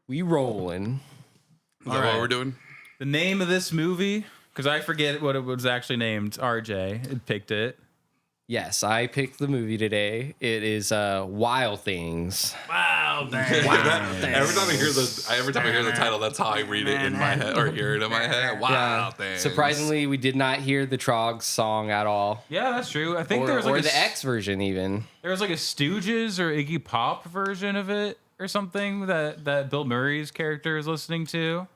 We rolling. Is that what we're doing? The name of this movie, because I forget what it was actually named. RJ had picked it. Yes, I picked the movie today. It is Wild Things. Wow, dang. Every time I hear the title, that's how I read it in my head or hear it in my head. Wow, Things. Surprisingly, we did not hear the Trogs song at all. Yeah, that's true. I think Or, there was like or the X version even. There was like a Stooges or Iggy Pop version of it or something that Bill Murray's character is listening to.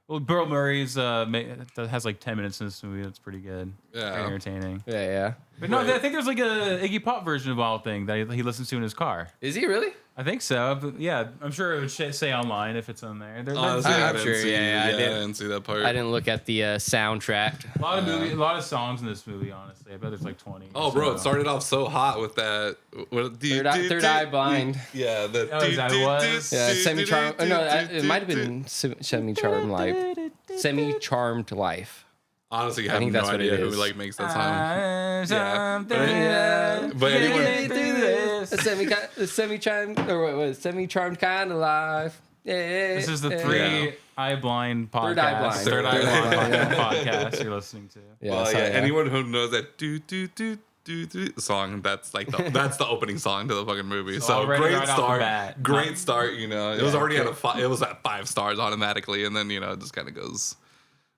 Well, Bill Murray's that has like 10 minutes in this movie. That's pretty good. Yeah. Very entertaining. Yeah. But no, I think there's like a Iggy Pop version of Wild Thing that he listens to in his car. Is he really? I think so. But yeah, I'm sure it would say online if it's on there. Honestly, I I'm sure, I yeah, didn't see that part. I didn't look at the soundtrack. a lot of songs in this movie. Honestly, I bet there's like 20. Oh, bro, it started off so hot with that. Third Eye Blind. Yeah, the. Oh, is that what it was? Yeah, Semi-Charmed. Oh, no, it might have been Semi-Charmed Life. Semi-Charmed Life. Honestly, I have think no that's what idea it who is. makes that song. But Anyway, anyway, the semi-charmed or what was it? Semi-charmed kind of life. Yeah. This is the Three Eye Blind podcast. Third Eye Blind. Third Eye Third Blind Eye Blind. podcast you're listening to. Yeah, so, anyone who knows that do song, that's like that's the opening song to the fucking movie. So already great right off the start, bat. great start. You know, it was already at it was at 5 stars automatically, and then it just kind of goes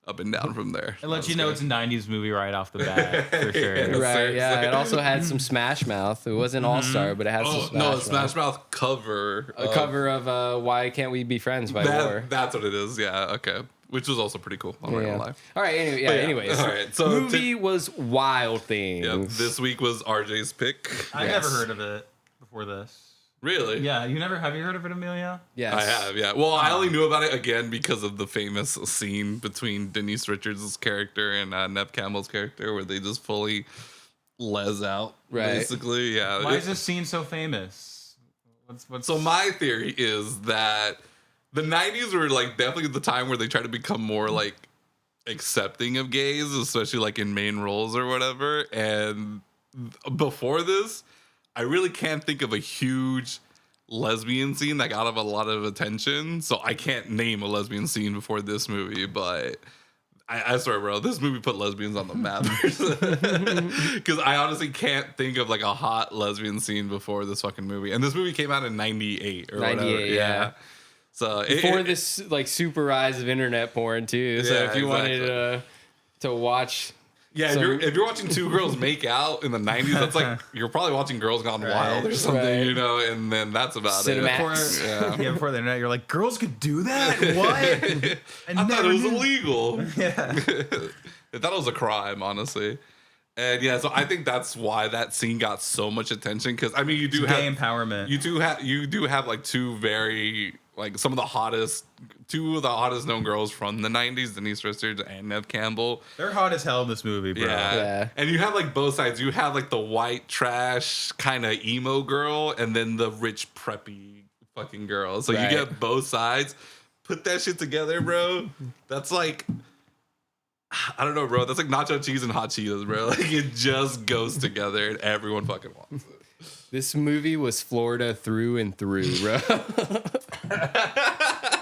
up and down from there. It lets you know it's a 90s movie right off the bat, for sure. Right, yeah. It also had some Smash Mouth. It wasn't All-Star, but it had some Smash Mouth. Smash Mouth cover. A cover of Why Can't We Be Friends by War. That's what it is. Yeah, okay. Which was also pretty cool. I'm not gonna lie. All right, anyways. All right, so movie was Wild Things. Yeah, this week was RJ's pick. I never heard of it before this. Really? Yeah, have you heard of it, Amelia? Yes. I have, yeah. Well, I only knew about it again because of the famous scene between Denise Richards' character and Neve Campbell's character where they just fully les out, basically. Yeah. Why is this scene so famous? So my theory is that the 90s were like definitely the time where they tried to become more like accepting of gays, especially like in main roles or whatever. And before this, I really can't think of a huge lesbian scene that got a lot of attention. So I can't name a lesbian scene before this movie, but I swear, bro, this movie put lesbians on the map. Because I honestly can't think of like a hot lesbian scene before this fucking movie. And this movie came out in 98 or 98, whatever. Yeah. So before this like super rise of internet porn too. So if you wanted to watch. Yeah, if you're watching two girls make out in the 90s, that's like you're probably watching Girls Gone Wild or something, and then that's about it. Before the internet, you're like, girls could do that? What? I thought it was illegal. Yeah. I thought it was a crime, honestly. And yeah, so I think that's why that scene got so much attention. Because I mean, you do have gay empowerment. You do have like two of the hottest known girls from the 90s, Denise Richards and Neve Campbell. They're hot as hell in this movie, bro. Yeah. And you have like both sides. You have like the white trash kind of emo girl, and then the rich preppy fucking girl. So you get both sides. Put that shit together, bro. That's like, I don't know, bro. That's like nacho cheese and hot Cheetos, bro. Like it just goes together, and everyone fucking wants it. This movie was Florida through and through, bro.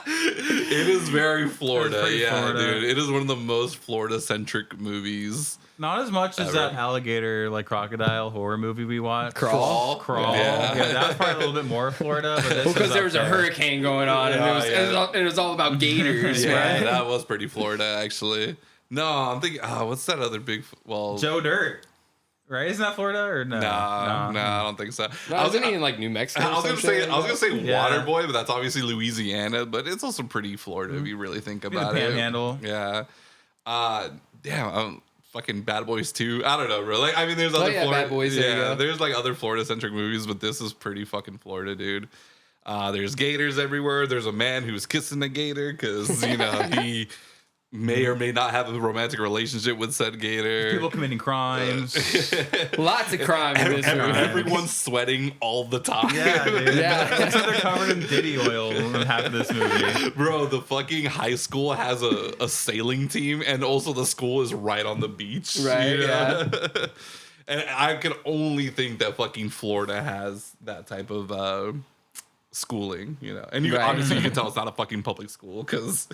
It is very Florida, Florida. Dude. It is one of the most Florida-centric movies. Not as much as that alligator, like crocodile horror movie we watched. Crawl. Yeah, that was probably a little bit more Florida. But because there was a hurricane going on, and it was all about gators. Yeah, that was pretty Florida, actually. No, I'm thinking, what's that other big? Well, Joe Dirt. Right? Isn't that Florida or no? No, I don't think so. No, I was thinking in like New Mexico. I was gonna say Waterboy, but that's obviously Louisiana. But it's also pretty Florida if you really think about it. Panhandle. Yeah. Damn. Fucking Bad Boys 2. I don't know, bro. Like, I mean, there's other Florida. Bad Boys, there's like other Florida-centric movies, but this is pretty fucking Florida, dude. There's gators everywhere. There's a man who's kissing a gator because he may or may not have a romantic relationship with said gator. People committing crimes. Lots of crime in this movie. Everyone's sweating all the time. Yeah, dude. That's why they're covered in Diddy oil in half of this movie. Bro, the fucking high school has a sailing team, and also the school is right on the beach. Right, yeah. And I can only think that fucking Florida has that type of schooling, you know. And you obviously you can tell it's not a fucking public school because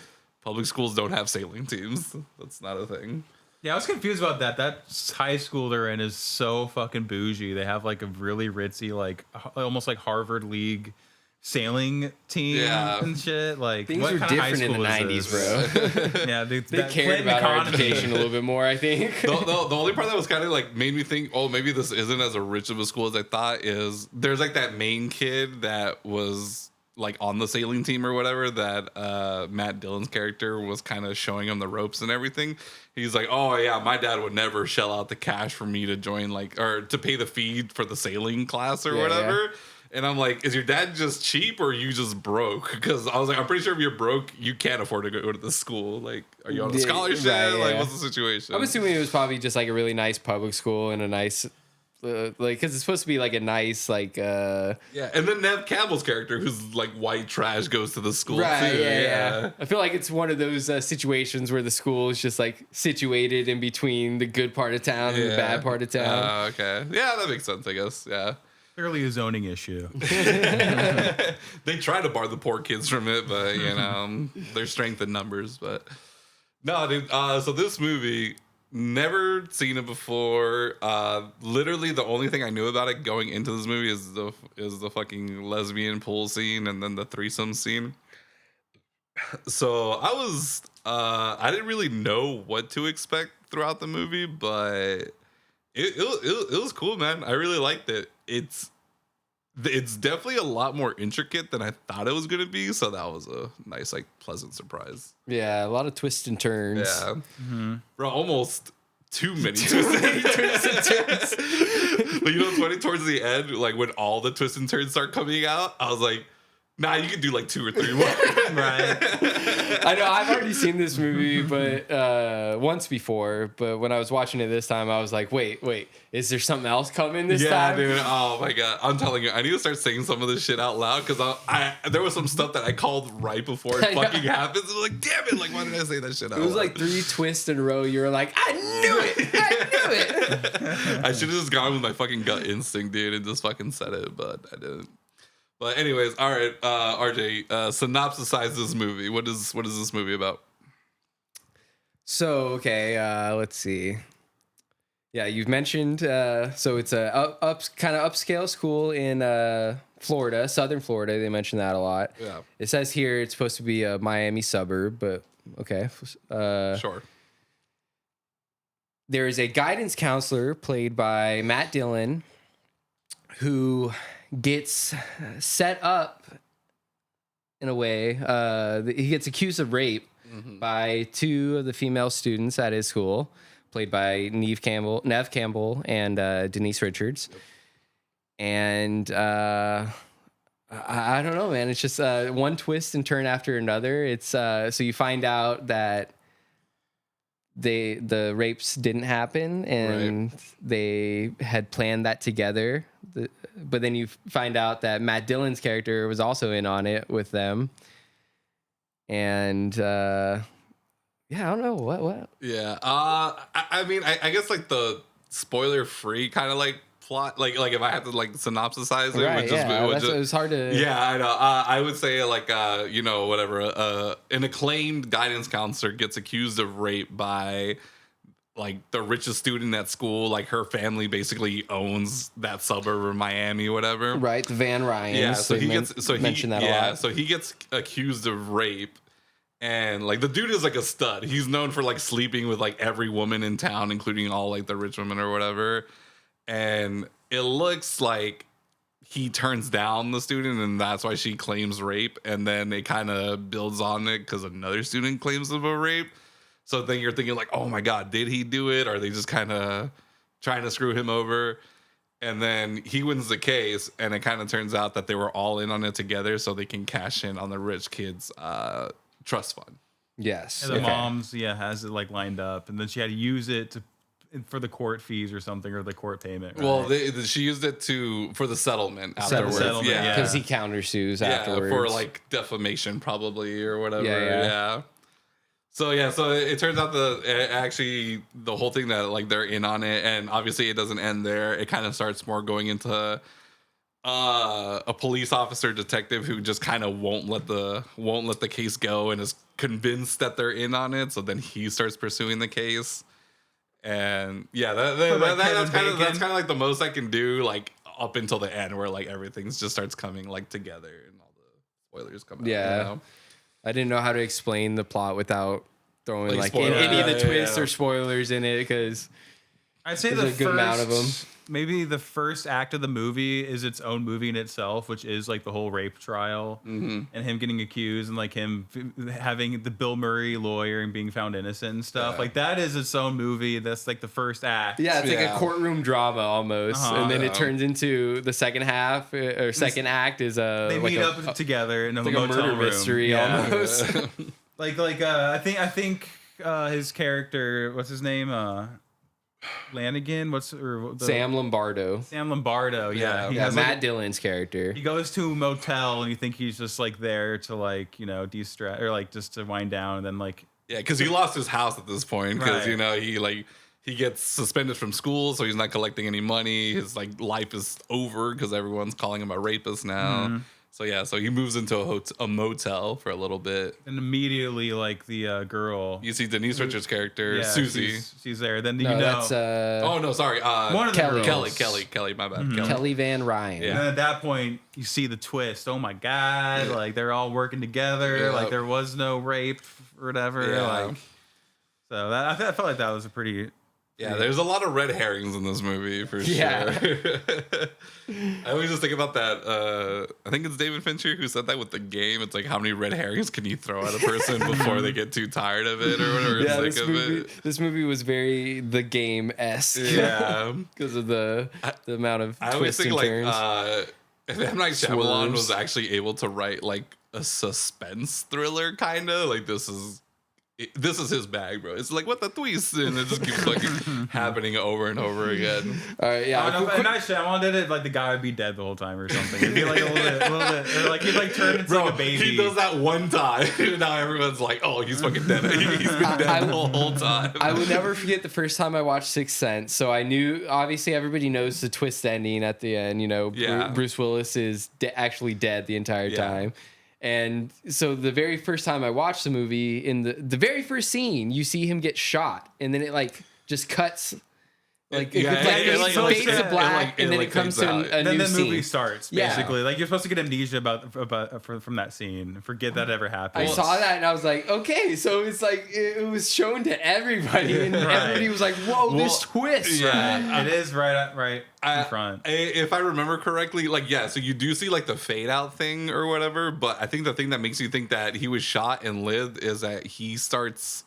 public schools don't have sailing teams. That's not a thing. Yeah, I was confused about that. That high school they're in is so fucking bougie. They have like a really ritzy, like almost like Harvard League sailing team and shit. Like things were different in the 90s, bro. Yeah, they cared about our education a little bit more, I think. The only part that was kind of like made me think, oh, maybe this isn't as rich of a school as I thought is there's like that main kid that was like on the sailing team or whatever that Matt Dillon's character was kind of showing him the ropes and everything. He's like, oh yeah, my dad would never shell out the cash for me to join like or to pay the fee for the sailing class or whatever. Yeah. And I'm like, is your dad just cheap or are you just broke? Because I was like, I'm pretty sure if you're broke, you can't afford to go to this school. Like, are you on a scholarship? Like, what's the situation? I'm assuming it was probably just like a really nice public school and a nice, like, because it's supposed to be like a nice, like, yeah. And then Neve Campbell's character, who's like white trash, goes to the school too. Yeah. I feel like it's one of those situations where the school is just like situated in between the good part of town and the bad part of town. Okay. Yeah, that makes sense, I guess. Yeah. Clearly a zoning issue. They try to bar the poor kids from it, but you know, there's strength in numbers. But no, dude. So this movie, never seen it before. Literally, the only thing I knew about it going into this movie is the fucking lesbian pool scene and then the threesome scene. So I didn't really know what to expect throughout the movie, but it was cool, man. I really liked it. It's definitely a lot more intricate than I thought it was gonna be, so that was a nice, like, pleasant surprise. Yeah, a lot of twists and turns. Yeah, bro, almost too many twists and turns. But you know what's funny? Towards the end, like when all the twists and turns start coming out, I was like, nah, you could do like 2 or 3 more. Right. I know I've already seen this movie, but once before. But when I was watching it this time, I was like, wait, is there something else coming this time? Yeah, dude. Oh my god, I'm telling you, I need to start saying some of this shit out loud because there was some stuff that I called right before it fucking happens. I was like, damn it, like why did I say that shit out loud? It was like 3 twists in a row. You were like, I knew it. I should have just gone with my fucking gut instinct, dude, and just fucking said it, but I didn't. But anyways, all right, RJ, synopsisize this movie. What is this movie about? So, okay, let's see. Yeah, you've mentioned, so it's a kind of upscale school in Florida, southern Florida. They mention that a lot. Yeah. It says here it's supposed to be a Miami suburb, but okay. Sure. There is a guidance counselor played by Matt Dillon who gets set up in a way. He gets accused of rape by 2 of the female students at his school, played by Neve Campbell and Denise Richards. Yep. And I don't know, man. It's just one twist and turn after another. It's so you find out that the rapes didn't happen and they had planned that together. But then you find out that Matt Dillon's character was also in on it with them. And yeah, I don't know what. Yeah. I mean, I guess like the spoiler free kind of like plot, like if I had to like synopsisize it, right, it was hard to. Yeah, I know. I would say like you know, whatever. An acclaimed guidance counselor gets accused of rape by like the richest student at school. Like her family basically owns that suburb of Miami, whatever. Right, the Van Ryans. Yeah, so he mentioned that a lot. So he gets accused of rape. And like the dude is like a stud. He's known for like sleeping with like every woman in town, including all like the rich women or whatever. And it looks like he turns down the student and that's why she claims rape. And then it kind of builds on it because another student claims of a rape. So then you're thinking like, oh my God, did he do it? Or are they just kind of trying to screw him over? And then he wins the case and it kind of turns out that they were all in on it together so they can cash in on the rich kid's trust fund. Yes. And the mom's has it like lined up, and then she had to use it for the court fees or something, or the court payment. Right? Well, she used it for the settlement afterwards. Yeah, because he countersues afterwards for like defamation probably or whatever. Yeah. So it turns out the whole thing that like they're in on it, and obviously it doesn't end there. It kind of starts more going into a police officer detective who just kind of won't let the case go and is convinced that they're in on it. So then he starts pursuing the case. And yeah, that's kind of like the most I can do, like up until the end where like everything just starts coming like together and all the spoilers come out. Yeah. You know? I didn't know how to explain the plot without throwing like spoilers. any of the twists Yeah. or spoilers in it, because I'd say there's a good amount of them. Maybe the first act of the movie is its own movie in itself, which is like the whole rape trial and him getting accused and like him having the Bill Murray lawyer and being found innocent and stuff. Yeah. Like that is its own movie. That's like the first act. Yeah, it's like Yeah. a courtroom drama almost, and then it turns into the second half or second act is They like meet up together in a like a motel murder room. mystery Yeah. almost. I think his character, what's his name? Lanigan. Sam Lombardo. Sam Lombardo. Yeah, he Yeah, has Matt like, Dillon's character. he goes to a motel and you think he's just like there to like de-stress or like just to wind down, and then like Yeah, because he lost his house at this point because Right. he gets suspended from school, so he's not collecting any money. His like life is over because everyone's calling him a rapist now. So yeah, so he moves into a motel for a little bit. and immediately like the girl. You see Denise Richards' character, Yeah, Susie. she's there. Then you No, know. that's Oh no, sorry. One of the Kelly. girls. Kelly, my bad. Mm-hmm. Kelly. Kelly Van Ryan. Yeah. And then at that point, you see the twist. Oh my god! Yeah. Like they're all working together. Yeah. Like there was no rape or whatever. Yeah. Like so that I felt like that was a pretty. Yeah, there's a lot of red herrings in this movie for sure. Yeah. I always just think about that. I think it's David Fincher who said that with the game. It's like, how many red herrings can you throw at a person before they get too tired of it or whatever? Yeah, Sick of it. this movie was very The Game-esque. Yeah. Because of the amount of I always twists think and like turns. if M. Night Shyamalan Swerves. was actually able to write like a suspense thriller, kind of like this is his bag, bro. It's like what the twist, and it just keeps fucking happening over and over again. All right, yeah. I don't know, quick- if Night Shyamalan did it, like the guy would be dead the whole time or something. It'd be like a little bit, or like he'd like turn into Bro, like a baby. he does that one time, and now everyone's like, "Oh, he's fucking dead. He's been dead the whole time." I will never forget the first time I watched Sixth Sense. So I knew, obviously, everybody knows the twist ending at the end. You know, Yeah. Bruce Willis is actually dead the entire Yeah. time. And so the very first time I watched the movie, in the very first scene, you see him get shot, and then it like just cuts. Like, it fades to black, and then it comes to a then new the movie scene. starts Yeah. basically. Like you're supposed to get amnesia from that scene, forget that ever happened. I saw that and I was like, okay, so it's like it was shown to everybody, and Right. everybody was like, whoa, this twist. Yeah. It is right in front. If I remember correctly, like yeah, so you do see like the fade out thing or whatever, but I think the thing that makes you think that he was shot and lived is that he starts.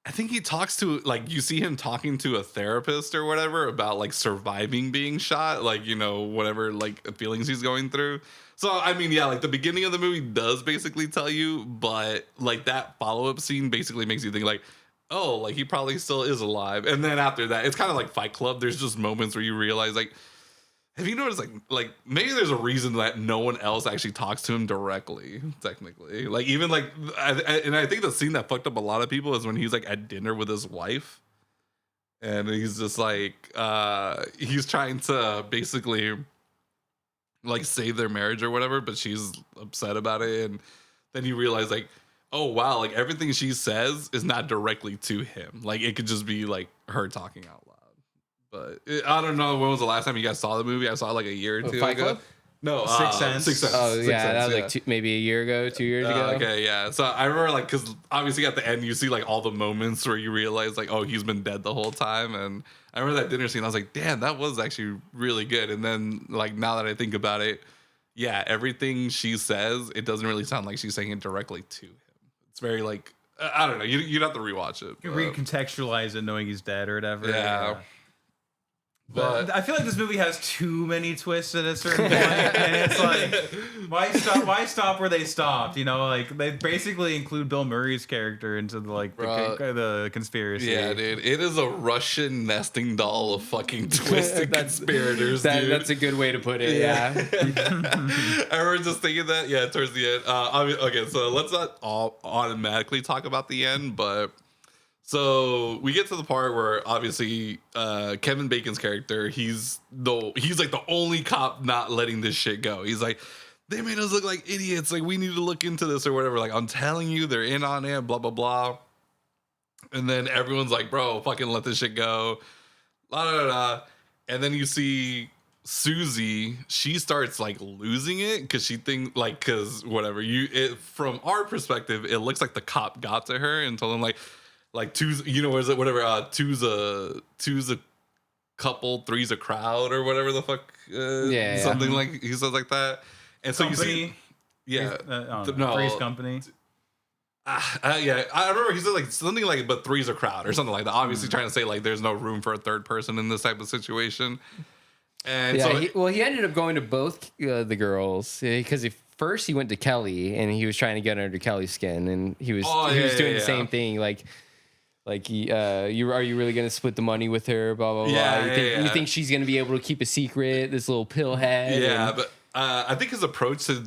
I think he talks to like you see him talking to a therapist or whatever about like surviving being shot, like you know whatever like feelings he's going through. So I mean, yeah, like the beginning of the movie does basically tell you, but like that follow up scene basically makes you think like, oh, like he probably still is alive. And then after that, it's kind of like Fight Club. There's just moments where you realize like, have you noticed like maybe there's a reason that no one else actually talks to him directly, technically. Like even like, and I think the scene that fucked up a lot of people is when he's like at dinner with his wife, and he's just like he's trying to basically like save their marriage or whatever, but she's upset about it, and then you realize like, oh wow, like everything she says is not directly to him. Like it could just be like her talking out loud. But I don't know, when was the last time you guys saw the movie? I saw it like a year or two Fight ago. Club? No, Sixth Sense. Sixth Sense. Oh Sixth yeah, Sense, that was yeah. like maybe a year ago, 2 years ago. Okay, yeah. So I remember like because obviously at the end you see like all the moments where you realize like, oh, he's been dead the whole time. And I remember that dinner scene. I was like, damn, that was actually really good. And then like now that I think about it, yeah, everything she says, it doesn't really sound like she's saying it directly to him. It's very like I don't know. You'd have to rewatch it. You but- recontextualize it knowing he's dead or whatever. Yeah. But I feel like this movie has too many twists at a certain point, and it's like, why stop where they stopped? You know, like they basically include Bill Murray's character into the like the conspiracy. Yeah, dude, it is a Russian nesting doll of fucking twisted conspirators, dude. That's a good way to put it. Yeah. I remember just thinking that. Yeah, towards the end. Okay, so let's not all automatically talk about the end, but So we get to the part where obviously Kevin Bacon's character, he's like the only cop not letting this shit go. He's like, they made us look like idiots. Like, we need to look into this or whatever. Like, I'm telling you, they're in on it, blah, blah, blah. And then everyone's like, bro, fucking let this shit go. La, da, da, da. And then you see Susie, she starts like losing it because she thinks like, because whatever, from our perspective, it looks like the cop got to her and told him like two's, you know, is it whatever, two's a couple, three's a crowd or whatever the fuck, something like he says like that. And so company. you see, yeah, Three's Company. Yeah, I remember he said like something like, but three's a crowd or something like that. Obviously, trying to say like there's no room for a third person in this type of situation. And yeah, he ended up going to both the girls because first he went to Kelly and he was trying to get under Kelly's skin, and he was doing the same thing like are you really gonna split the money with her? Blah blah blah. You think she's gonna be able to keep a secret? This little pillhead. Yeah, but I think his approach to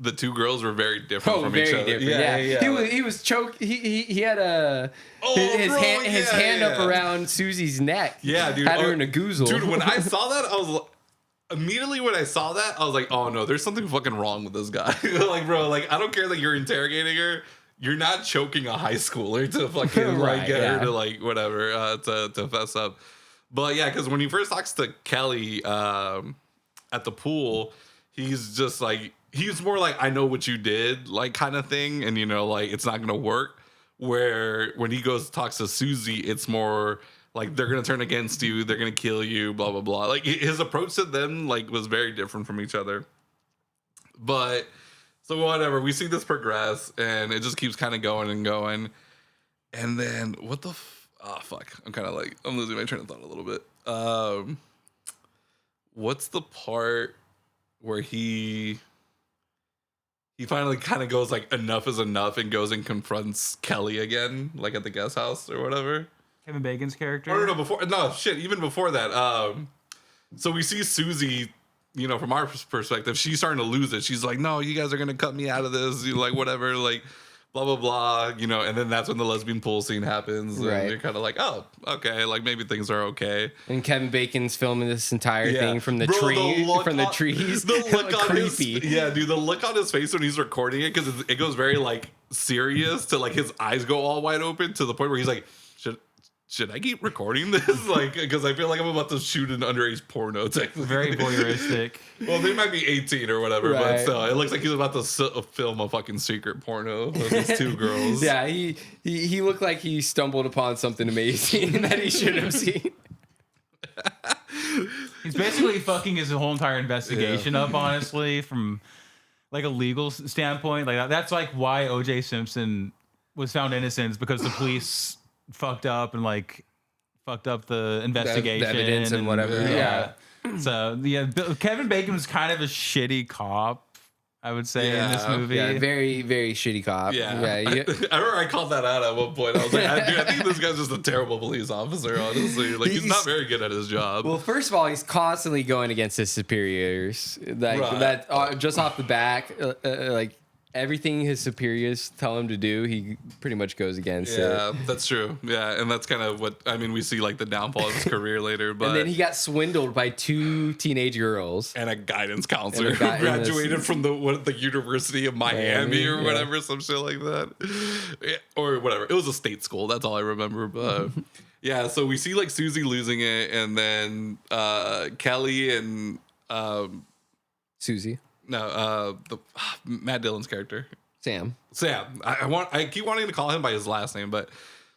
the two girls were very different from each other. Different. Yeah. He was choked. He had his hand up around Susie's neck. Yeah, dude. Had her in a goozle. Dude, when I saw that, I was immediately when I saw that, I was like, oh no, there's something fucking wrong with this guy. Like, bro, like I don't care that you're interrogating her. You're not choking a high schooler to fucking like get her to like whatever to fess up. But yeah, because when he first talks to Kelly at the pool, he's just like, he's more like, I know what you did, like kind of thing, and you know, like it's not gonna work. Where when he goes talks to Susie, it's more like they're gonna turn against you, they're gonna kill you, blah blah blah. Like his approach to them like was very different from each other. But so whatever, we see this progress, and it just keeps kind of going and going. And then what the fuck? I'm kind of like, I'm losing my train of thought a little bit. What's the part where he finally kind of goes like, enough is enough, and goes and confronts Kelly again, like at the guest house or whatever? Kevin Bacon's character? Even before that. So we see Susie, you know, from our perspective, she's starting to lose it. She's like, no, you guys are going to cut me out of this. You like, whatever, like, blah, blah, blah, you know, and then that's when the lesbian pool scene happens. And you're kind of like, oh, okay, like maybe things are okay. And Kevin Bacon's filming this entire thing from the trees. The look on creepy. Dude, the look on his face when he's recording it, because it goes very like serious to like his eyes go all wide open to the point where he's like, should I keep recording this? Like, because I feel like I'm about to shoot an underage porno technically. Very voyeuristic. Well, they might be 18 or whatever, but still, it looks like he's about to film a fucking secret porno of these two girls. Yeah, he looked like he stumbled upon something amazing that he should have seen. He's basically fucking his whole entire investigation up, honestly, from like a legal standpoint. Like that's like why O.J. Simpson was found innocent, because the police fucked up and like fucked up the investigation, the evidence and whatever. Yeah. So yeah, Kevin Bacon was kind of a shitty cop, I would say, in this movie. Yeah, very, very shitty cop. Yeah. I remember I called that out at one point. I was like, I think this guy's just a terrible police officer, honestly. Like, he's not very good at his job. Well, first of all, he's constantly going against his superiors. That just off the back, like, everything his superiors tell him to do, he pretty much goes against it. Yeah, that's true. Yeah, and that's kind of what, I mean, we see like the downfall of his career later. But and then he got swindled by 2 teenage girls. And a guidance counselor who graduated from the University of Miami or whatever, some shit like that. Or whatever. It was a state school. That's all I remember. But yeah, so we see like Susie losing it, and then Kelly and Susie. No, Matt Dillon's character, Sam. I keep wanting to call him by his last name, but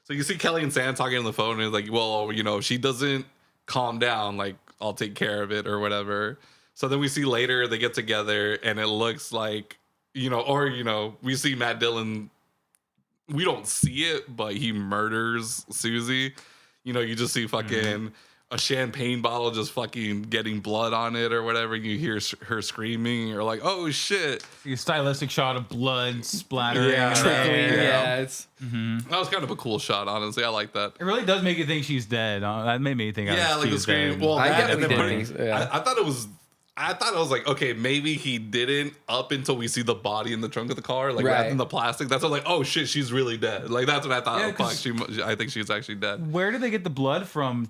so you see Kelly and Sam talking on the phone, and it's like, well, you know, if she doesn't calm down, like I'll take care of it or whatever. So then we see later they get together, and it looks like, you know, or you know, we see Matt Dillon. We don't see it, but he murders Susie. You know, you just see fucking. A champagne bottle just fucking getting blood on it or whatever. You hear her screaming. And you're like, oh shit! A stylistic shot of blood splattering. It's that was kind of a cool shot, honestly. I like that. It really does make you think she's dead. That made me think. Yeah, like the scream. Well, I thought it was. I thought I was like, okay, maybe he didn't up until we see the body in the trunk of the car, like wrapped in the plastic. That's what like, oh shit, she's really dead. Like that's what I thought. Yeah, I think she's actually dead. Where did they get the blood from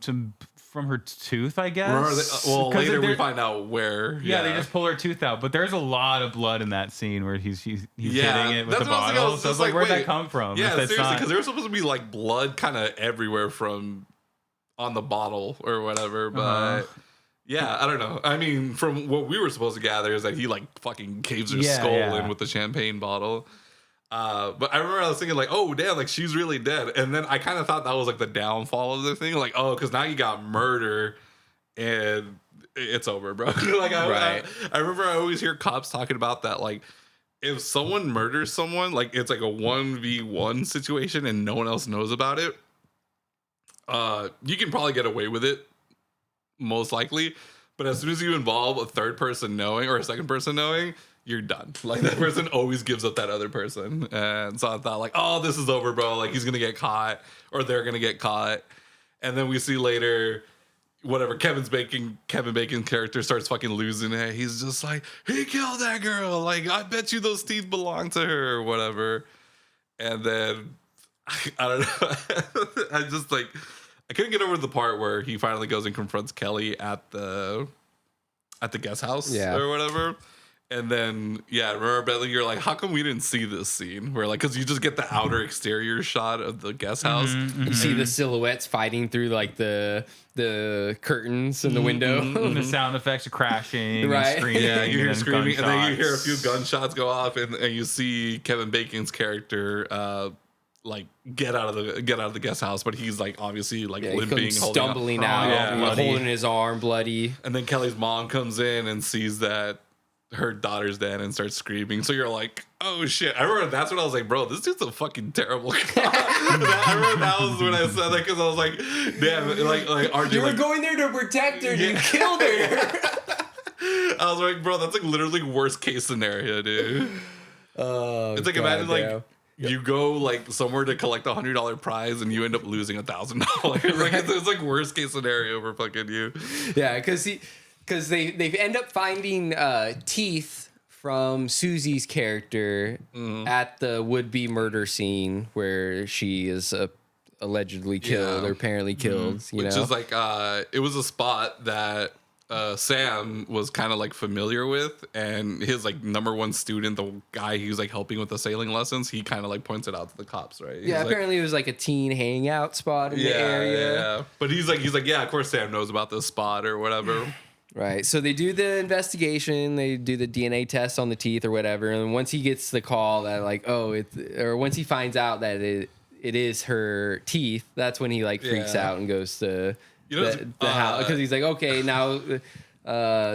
her tooth? I guess. Later we find out where. Yeah, they just pull her tooth out, but there's a lot of blood in that scene where he's hitting it with the bottle. So I was like, where'd that come from? Yeah, seriously, because there was supposed to be like blood kind of everywhere from on the bottle or whatever, but. Yeah, I don't know. I mean, from what we were supposed to gather is that he like fucking caves her skull in with the champagne bottle. But I remember I was thinking like, oh damn, like she's really dead. And then I kind of thought that was like the downfall of the thing. Like, oh, because now you got murder and it's over, bro. Like I remember I always hear cops talking about that. Like if someone murders someone, like it's like a 1v1 situation and no one else knows about it. You can probably get away with it. Most likely, but as soon as you involve a third person knowing or a second person knowing, you're done. Like that person always gives up that other person. And so I thought like, oh, this is over, bro. Like he's gonna get caught or they're gonna get caught. And then we see later, whatever, Kevin Bacon's character starts fucking losing it. He's just like, he killed that girl. Like I bet you those teeth belong to her or whatever. And then I don't know. I just like. I couldn't get over the part where he finally goes and confronts Kelly at the guest house or whatever. And then, remember, Bentley, you're like, how come we didn't see this scene? Where, like, because you just get the outer exterior shot of the guest house. You see the silhouettes fighting through, like, the curtains in the window. The sound effects of crashing and screaming. Yeah, you hear screaming, gunshots. and then you hear a few gunshots go off, and you see Kevin Bacon's character, like get out of the guest house, but he's like obviously like limping, stumbling out, holding his arm bloody. And then Kelly's mom comes in and sees that her daughter's dead and starts screaming. So you're like, oh shit! I remember that's when I was like, bro, this dude's a fucking terrible guy. I remember that was when I said that because I was like, damn, like RJ, you were going there to protect her, you killed her. I was like, bro, that's like literally worst case scenario, dude. It's like imagine like. You go like somewhere to collect $100 prize and you end up losing $1,000. Like it's like worst case scenario for fucking you. Yeah, because they end up finding teeth from Susie's character at the would-be murder scene where she is allegedly killed or apparently killed. Which is like it was a spot that Sam was kind of like familiar with, and his like number one student, the guy he was like helping with the sailing lessons, he kind of like points it out to the cops, right? Yeah, apparently it was like a teen hangout spot in the area. Yeah, but he's like, yeah, of course Sam knows about this spot or whatever. Right. So they do the investigation, they do the DNA test on the teeth or whatever, and once he gets the call that like, once he finds out that it is her teeth, that's when he like freaks out and goes to the house, because he's like, okay, now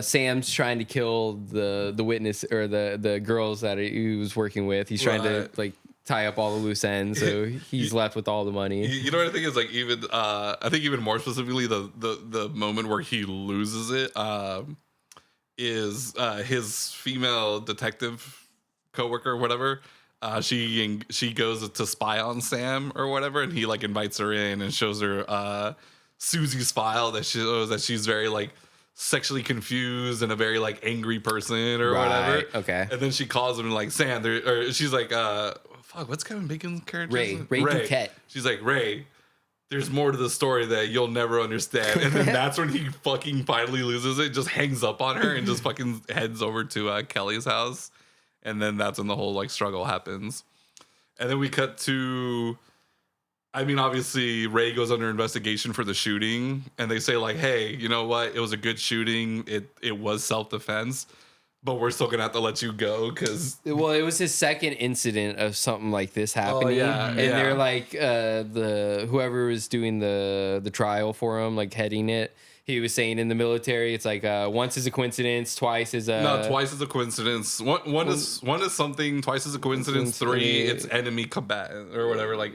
Sam's trying to kill the witness or the girls that he was working with. He's trying to like tie up all the loose ends, so he's left with all the money. You know what I think is like even I think even more specifically the moment where he loses it is his female detective coworker or whatever. She goes to spy on Sam or whatever, and he like invites her in and shows her Susie's file that shows that she's very like sexually confused and a very like angry person or whatever. Okay. And then she calls him like Sam, or she's like, fuck, what's Kevin Bacon's character? Ray Duquette. She's like, Ray, there's more to the story that you'll never understand. And then that's when he fucking finally loses it, just hangs up on her and just fucking heads over to Kelly's house. And then that's when the whole like struggle happens. And then we cut to, I mean, obviously Ray goes under investigation for the shooting, and they say like, hey, you know what? It was a good shooting. It was self-defense, but we're still gonna have to let you go because it was his second incident of something like this happening. They're like whoever was doing the trial for him, like heading it. He was saying in the military, it's like once is a coincidence, twice is a... No, twice is a coincidence. One is something, twice is a coincidence, three, it's enemy combatant, or whatever, like,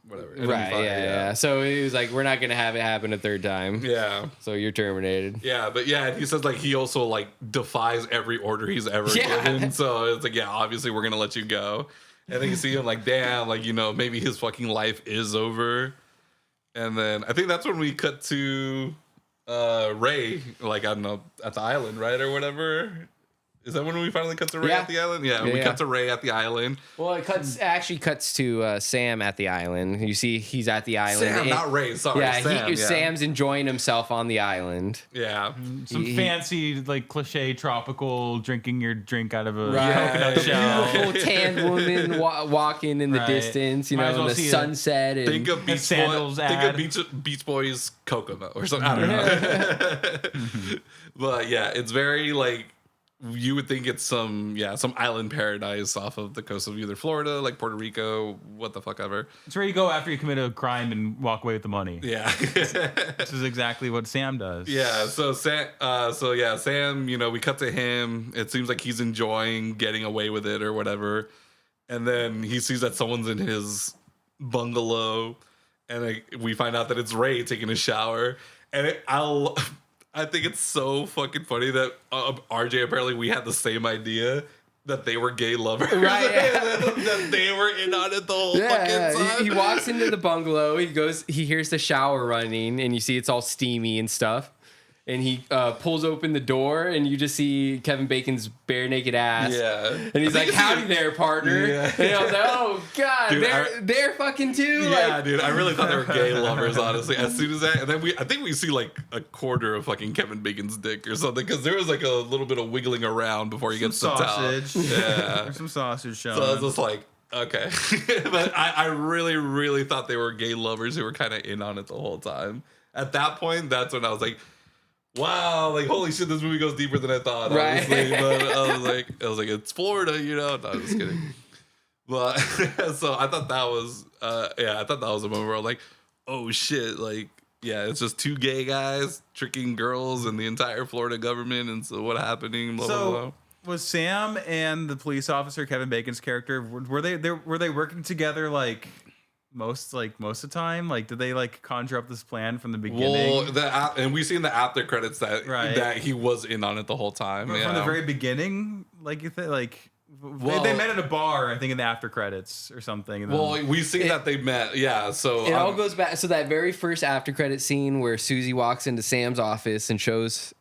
whatever. Enemy right, fire, yeah. So he was like, we're not going to have it happen a third time. Yeah. So you're terminated. Yeah, but yeah, he says, like, he also, like, defies every order he's ever given. So it's like, yeah, obviously we're going to let you go. And then you see him like, damn, like, you know, maybe his fucking life is over. And then I think that's when we cut to... Ray, like, I don't know, at the island, right, or whatever. Is that when we finally cut to Ray at the island? Yeah, we cut to Ray at the island. Well, it actually cuts to Sam at the island. You see, he's at the island. Sam, not Ray. Sorry, Sam. Sam's enjoying himself on the island. Yeah, some fancy, like, cliche tropical drinking your drink out of a coconut shell. Beautiful tan woman walking in the distance. You know, in the sunset. And think of Beach Boys Kokomo or something. I don't know. But yeah, it's very like. You would think it's some island paradise off of the coast of either Florida, like Puerto Rico, what the fuck ever. It's where you go after you commit a crime and walk away with the money. Yeah. This is exactly what Sam does. Yeah, so Sam, you know, we cut to him. It seems like he's enjoying getting away with it or whatever. And then he sees that someone's in his bungalow, and we find out that it's Ray taking a shower. And I think it's so fucking funny that RJ, apparently we had the same idea that they were gay lovers. Right. That they were in on it the whole fucking time. He walks into the bungalow, he hears the shower running, and you see it's all steamy and stuff. And he pulls open the door, and you just see Kevin Bacon's bare naked ass. Yeah. And he's like, howdy there, partner. Yeah. And I was like, oh, God, dude, they're fucking too. Yeah, dude, I really thought they were gay lovers, honestly. As soon as that, and then I think we see like a quarter of fucking Kevin Bacon's dick or something, because there was like a little bit of wiggling around before he gets to sausage. Yeah. There's some sausage showing. So I was just like, okay. But I really, really thought they were gay lovers who were kind of in on it the whole time. At that point, that's when I was like, wow, like holy shit, this movie goes deeper than I thought. Right. Honestly. But I was like, it's Florida, you know. No, I'm just kidding. But so I thought that was, I thought that was a moment where I was like, oh shit, like, yeah, it's just two gay guys tricking girls and the entire Florida government, and so what happening? Blah, blah, blah. Was Sam and the police officer, Kevin Bacon's character, were they working together like? Most of the time, like, did they like conjure up this plan from the beginning? Well, and we see in the after credits that he was in on it the whole time. From the very beginning, like they met at a bar, I think, in the after credits or something. And well, we see that they met, yeah. So it all goes back. So that very first after credit scene where Susie walks into Sam's office and shows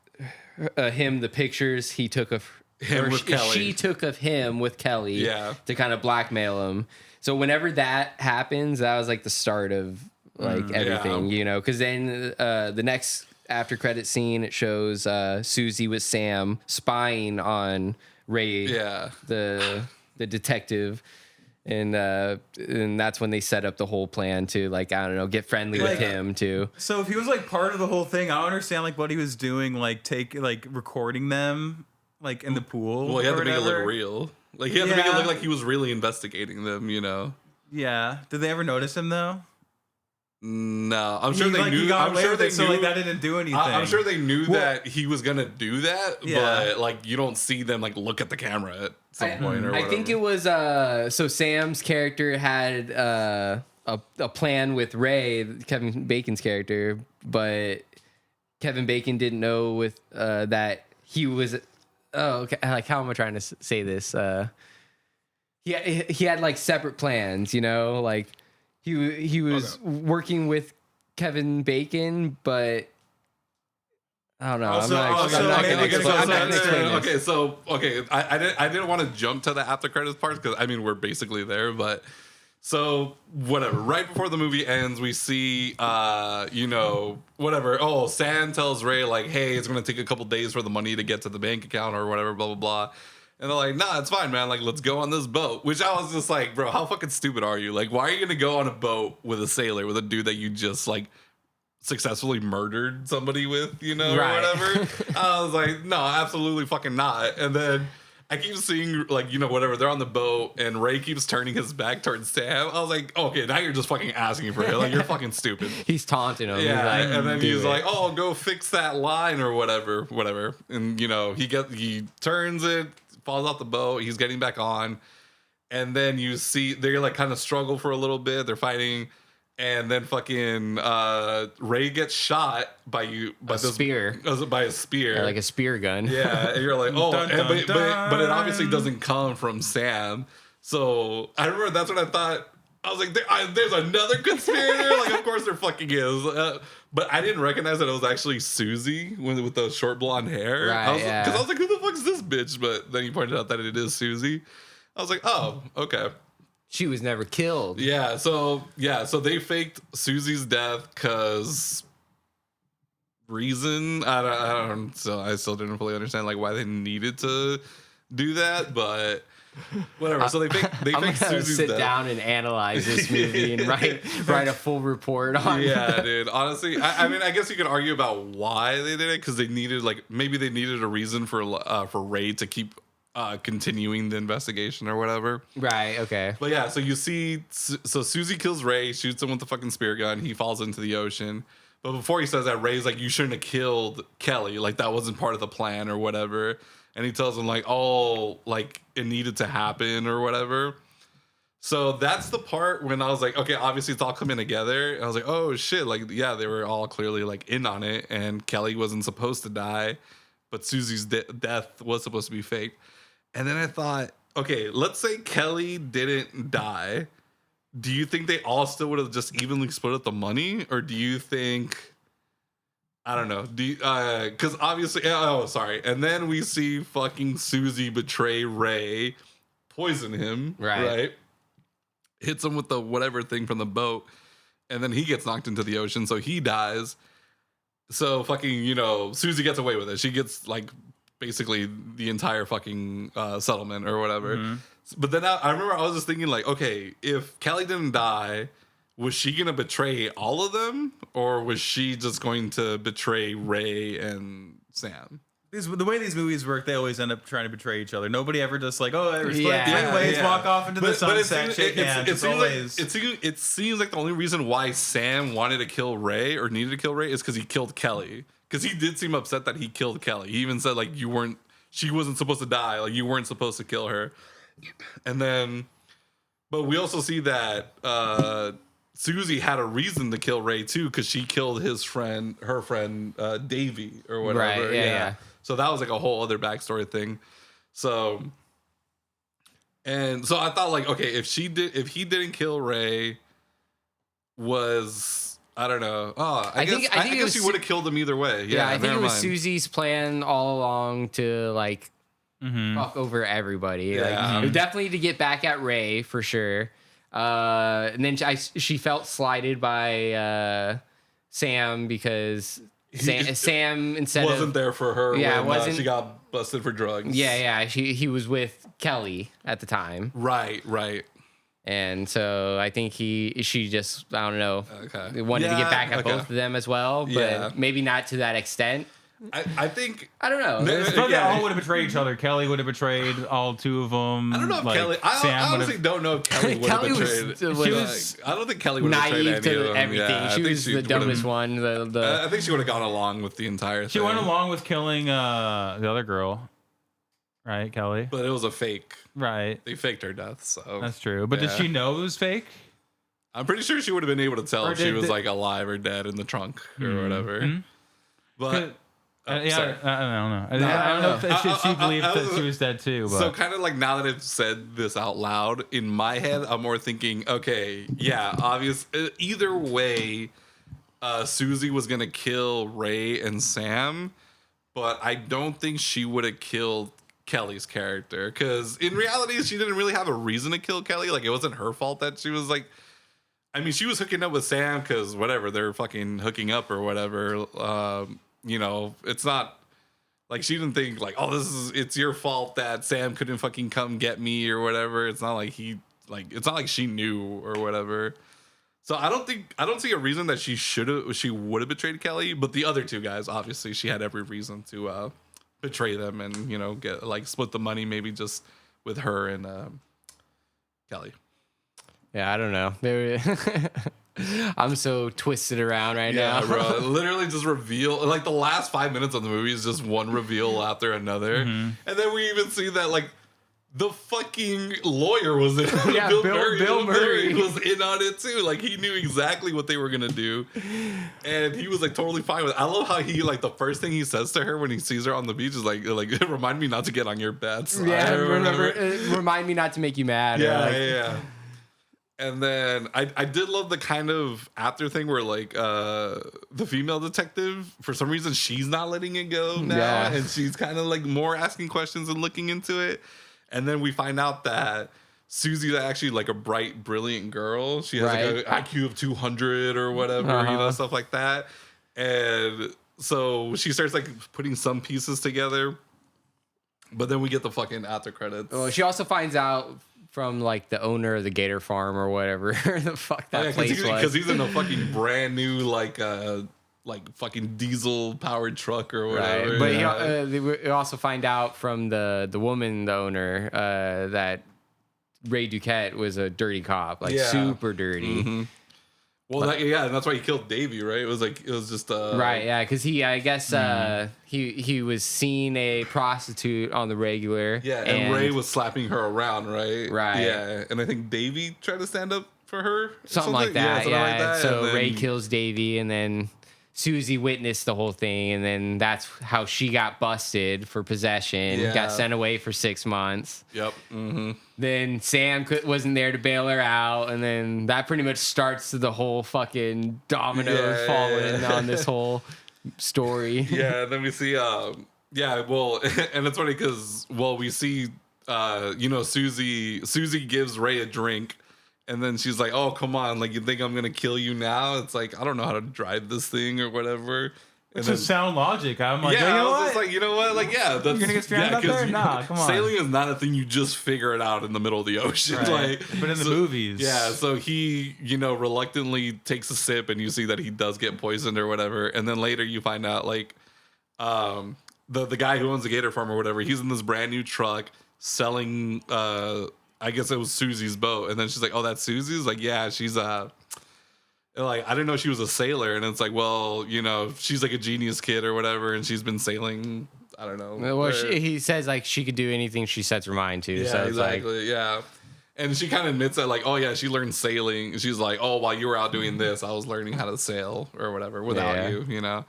him the pictures he took of him with Kelly. She took of him with Kelly, to kind of blackmail him. So whenever that happens, that was like the start of like everything, you know, because then the next after credit scene, it shows Susie with Sam spying on Ray, the detective. And that's when they set up the whole plan to, like, I don't know, get friendly with him too. So if he was like part of the whole thing, I don't understand like what he was doing, like recording them like in the pool. Well, he had to make it look real. Like, he had to make it look like he was really investigating them, you know? Yeah. Did they ever notice him, though? No. I'm sure they knew. I'm sure they knew. So, like, that didn't do anything. I'm sure they knew that he was going to do that, but, like, you don't see them, like, look at the camera at some point or whatever. I think it was, so Sam's character had a plan with Ray, Kevin Bacon's character, but Kevin Bacon didn't know with that he was... Oh, okay. Like, how am I trying to say this? He had like separate plans, you know, like he was working with Kevin Bacon, but I don't know. I'm not gonna explain this. Okay, I didn't want to jump to the after credits part because I mean we're basically there, but so whatever. Right before the movie ends, we see you know, whatever. Oh, Sam tells Ray like, hey, it's gonna take a couple days for the money to get to the bank account or whatever, blah blah blah. And they're like, nah, it's fine, man. Like, let's go on this boat. Which I was just like, bro, how fucking stupid are you? Like, why are you gonna go on a boat with a sailor, with a dude that you just like successfully murdered somebody with, you know, or whatever? I was like, no, absolutely fucking not. And then I keep seeing, like, you know, whatever, they're on the boat and Ray keeps turning his back towards Sam. I was like, okay, now you're just fucking asking for it. Like, you're fucking stupid. He's taunting him. Yeah, like, and then he's like, oh, go fix that line or whatever. And, you know, he turns it, falls off the boat, he's getting back on. And then you see, they're like kind of struggle for a little bit. They're fighting. And then fucking Ray gets shot by a spear. By a spear. Yeah, like a spear gun. Yeah, and you're like, oh, but it obviously doesn't come from Sam. So I remember that's when I thought I was like, there's another conspirator. Like, of course there fucking is. But I didn't recognize that it was actually Susie with the short blonde hair. Right, Because I was like, who the fuck is this bitch? But then you pointed out that it is Susie. I was like, oh, okay. She was never killed. Yeah. So they faked Susie's death because reason. I don't. So I still didn't fully understand like why they needed to do that, but. Whatever. So they faked Susie's sit death. down and analyze this movie and write a full report on. Yeah, dude. Honestly, I mean, I guess you could argue about why they did it because they needed maybe they needed a reason for Ray to keep continuing the investigation or whatever. Right. Okay. But yeah, so you see, so Susie kills Ray, shoots him with the fucking spear gun. He falls into the ocean. But before he says that, Ray's like, "You shouldn't have killed Kelly. Like that wasn't part of the plan or whatever." And he tells him like, "Oh, like it needed to happen or whatever." So that's the part when I was like, okay, obviously it's all coming together. And I was like, oh shit, like yeah, they were all clearly like in on it, and Kelly wasn't supposed to die, but Susie's death was supposed to be fake. And then I thought, okay, let's say Kelly didn't die. Do you think they all still would have just evenly split up the money, or do you think? I don't know. Because obviously, oh, sorry. And then we see fucking Susie betray Ray, poison him, right? Hits him with the whatever thing from the boat, and then he gets knocked into the ocean, so he dies. So fucking, Susie gets away with it. She gets like basically the entire fucking settlement or whatever. Mm-hmm. But then I remember I was just thinking like, okay, if Kelly didn't die, was she going to betray all of them, or was she just going to betray Ray and Sam? The way these movies work, they always end up trying to betray each other. Nobody ever just like, oh, we're split three ways, walk off into the sunset, shake hands. It seems like the only reason why Sam wanted to kill Ray or needed to kill Ray is because he killed Kelly. Because he did seem upset that he killed Kelly. He even said like, she wasn't supposed to die. Like you weren't supposed to kill her. And then, but we also see that Susie had a reason to kill Ray too, because she killed her friend Davy or whatever. Right, yeah. So that was like a whole other backstory thing. So I thought like, okay, if he didn't kill Ray, I don't know. Oh, I guess she would have killed him either way. Yeah, I think it was Susie's plan all along to like fuck over everybody. Yeah. Like, definitely to get back at Ray for sure. And then she felt slighted by Sam because Sam instead wasn't there for her. Yeah, when she got busted for drugs. Yeah. He was with Kelly at the time. Right. And so I think she just, I don't know, wanted to get back at both of them as well, but maybe not to that extent. I think I don't know. They all would have betrayed each other. Kelly would have betrayed all two of them. I don't know if Kelly. I honestly don't know if Kelly would have betrayed. I don't think Kelly would have betrayed naive to everything. Yeah, she was the dumbest one. I think she would have gone along with the entire thing. She went along with killing the other girl, right, Kelly? But it was a fake. Right. They faked her death. So that's true. But did she know it was fake? I'm pretty sure she would have been able to tell if she was like alive or dead in the trunk or whatever. Mm-hmm. But. I don't know. I don't know if she believed that she was dead too. But. So kind of like now that I've said this out loud, in my head, I'm more thinking, okay, yeah, obvious. Either way, Susie was going to kill Ray and Sam, but I don't think she would have killed Kelly's character. Because in reality, she didn't really have a reason to kill Kelly. Like, it wasn't her fault that she was like, I mean, she was hooking up with Sam because whatever, they're fucking hooking up or whatever. It's not like she didn't think like, oh, it's your fault that Sam couldn't fucking come get me or whatever. It's not like it's not like she knew or whatever. So I don't see a reason that she would have betrayed Kelly, but the other two guys, obviously she had every reason to betray them and, get like split the money maybe just with her and Kelly. Yeah, I don't know. I'm so twisted around right now. Yeah, bro. Literally just reveal, like the last 5 minutes of the movie is just one reveal after another. Mm-hmm. And then we even see that like the fucking lawyer was in it. Yeah, Bill Murray was in on it too. Like he knew exactly what they were going to do. And he was like totally fine with it. I love how he like the first thing he says to her when he sees her on the beach is like remind me not to get on your bad side. Yeah, remind me not to make you mad. Yeah, yeah. And then I did love the kind of after thing where like the female detective, for some reason she's not letting it go now. Yeah. And she's kind of like more asking questions and looking into it. And then we find out that Susie's actually like a bright, brilliant girl. She has like an IQ of 200 or whatever, stuff like that. And so she starts like putting some pieces together. But then we get the fucking after credits. Well, she also finds out from like the owner of the Gator Farm or whatever the fuck that place was. Because he's in a fucking brand new like fucking diesel powered truck or whatever. Right. But we also find out from the woman, the owner, that Ray Duquette was a dirty cop, like super dirty. Mm-hmm. Well, and that's why he killed Davey, right? It was just right, yeah, because I guess he was seeing a prostitute on the regular, and Ray was slapping her around, right, yeah, and I think Davey tried to stand up for her, something like that, yeah. So Ray kills Davey, and then Susie witnessed the whole thing, and then that's how she got busted for possession. Yeah. Got sent away for 6 months. Yep. Mm-hmm. Then Sam wasn't there to bail her out, and then that pretty much starts the whole fucking domino falling on this whole story. Yeah. And then we see, well, and it's funny because we see, Susie gives Ray a drink. And then she's like, "Oh, come on! Like, you think I'm gonna kill you now?" It's like, I don't know how to drive this thing or whatever. It's just sound logic. I'm like, I was just like, you know what? Like, yeah, that's, you're gonna get stranded out there? Nah, come on. Sailing is not a thing you just figure it out in the middle of the ocean. Right. But in the movies, so he, reluctantly takes a sip, and you see that he does get poisoned or whatever. And then later you find out, like, the guy who owns the Gator Farm or whatever, he's in this brand new truck selling. I guess it was Susie's boat, and then she's like, "Oh, that's Susie's." Like, yeah, she's like, I didn't know she was a sailor, and it's like, well, she's like a genius kid or whatever, and she's been sailing. I don't know. Well, he says like she could do anything she sets her mind to. Yeah, so it's exactly. Yeah, and she kind of admits that, like, oh yeah, she learned sailing. She's like, oh, while you were out doing this, I was learning how to sail or whatever without you.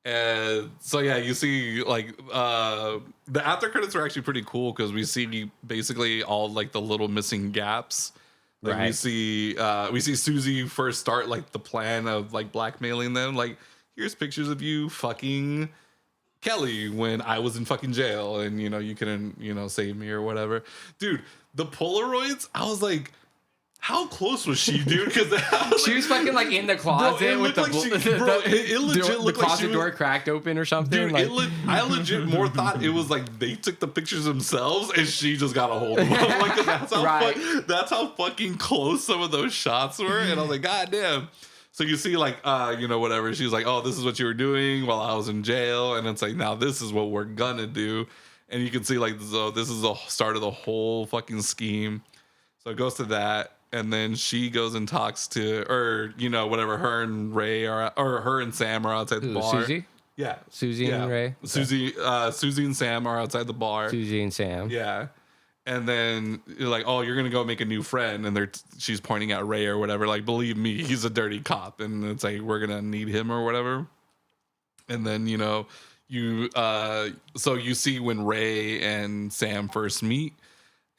And so you see like the after credits are actually pretty cool because we see basically all like the little missing gaps. Like we see Susie first start like the plan of like blackmailing them. Like, here's pictures of you fucking Kelly when I was in fucking jail, and you couldn't save me or whatever. Dude, the Polaroids, I was like, how close was she, dude? Because she was fucking like in the closet with the closet door cracked open or something. Dude, I legit more thought it was like they took the pictures themselves and she just got a hold of them. Like, that's how fucking close some of those shots were. And I was like, God damn. So you see, like, whatever. She's like, oh, this is what you were doing while I was in jail. And it's like, now this is what we're gonna do. And you can see, like, so this is the start of the whole fucking scheme. So it goes to that. And then she goes and talks to, or, whatever, her and Ray or her and Sam are outside the bar. Susie? Yeah. Susie and Ray? Susie and Sam are outside the bar. Susie and Sam. Yeah. And then you're like, oh, you're going to go make a new friend. And she's pointing at Ray or whatever. Like, believe me, he's a dirty cop. And it's like, we're going to need him or whatever. And then, so you see when Ray and Sam first meet.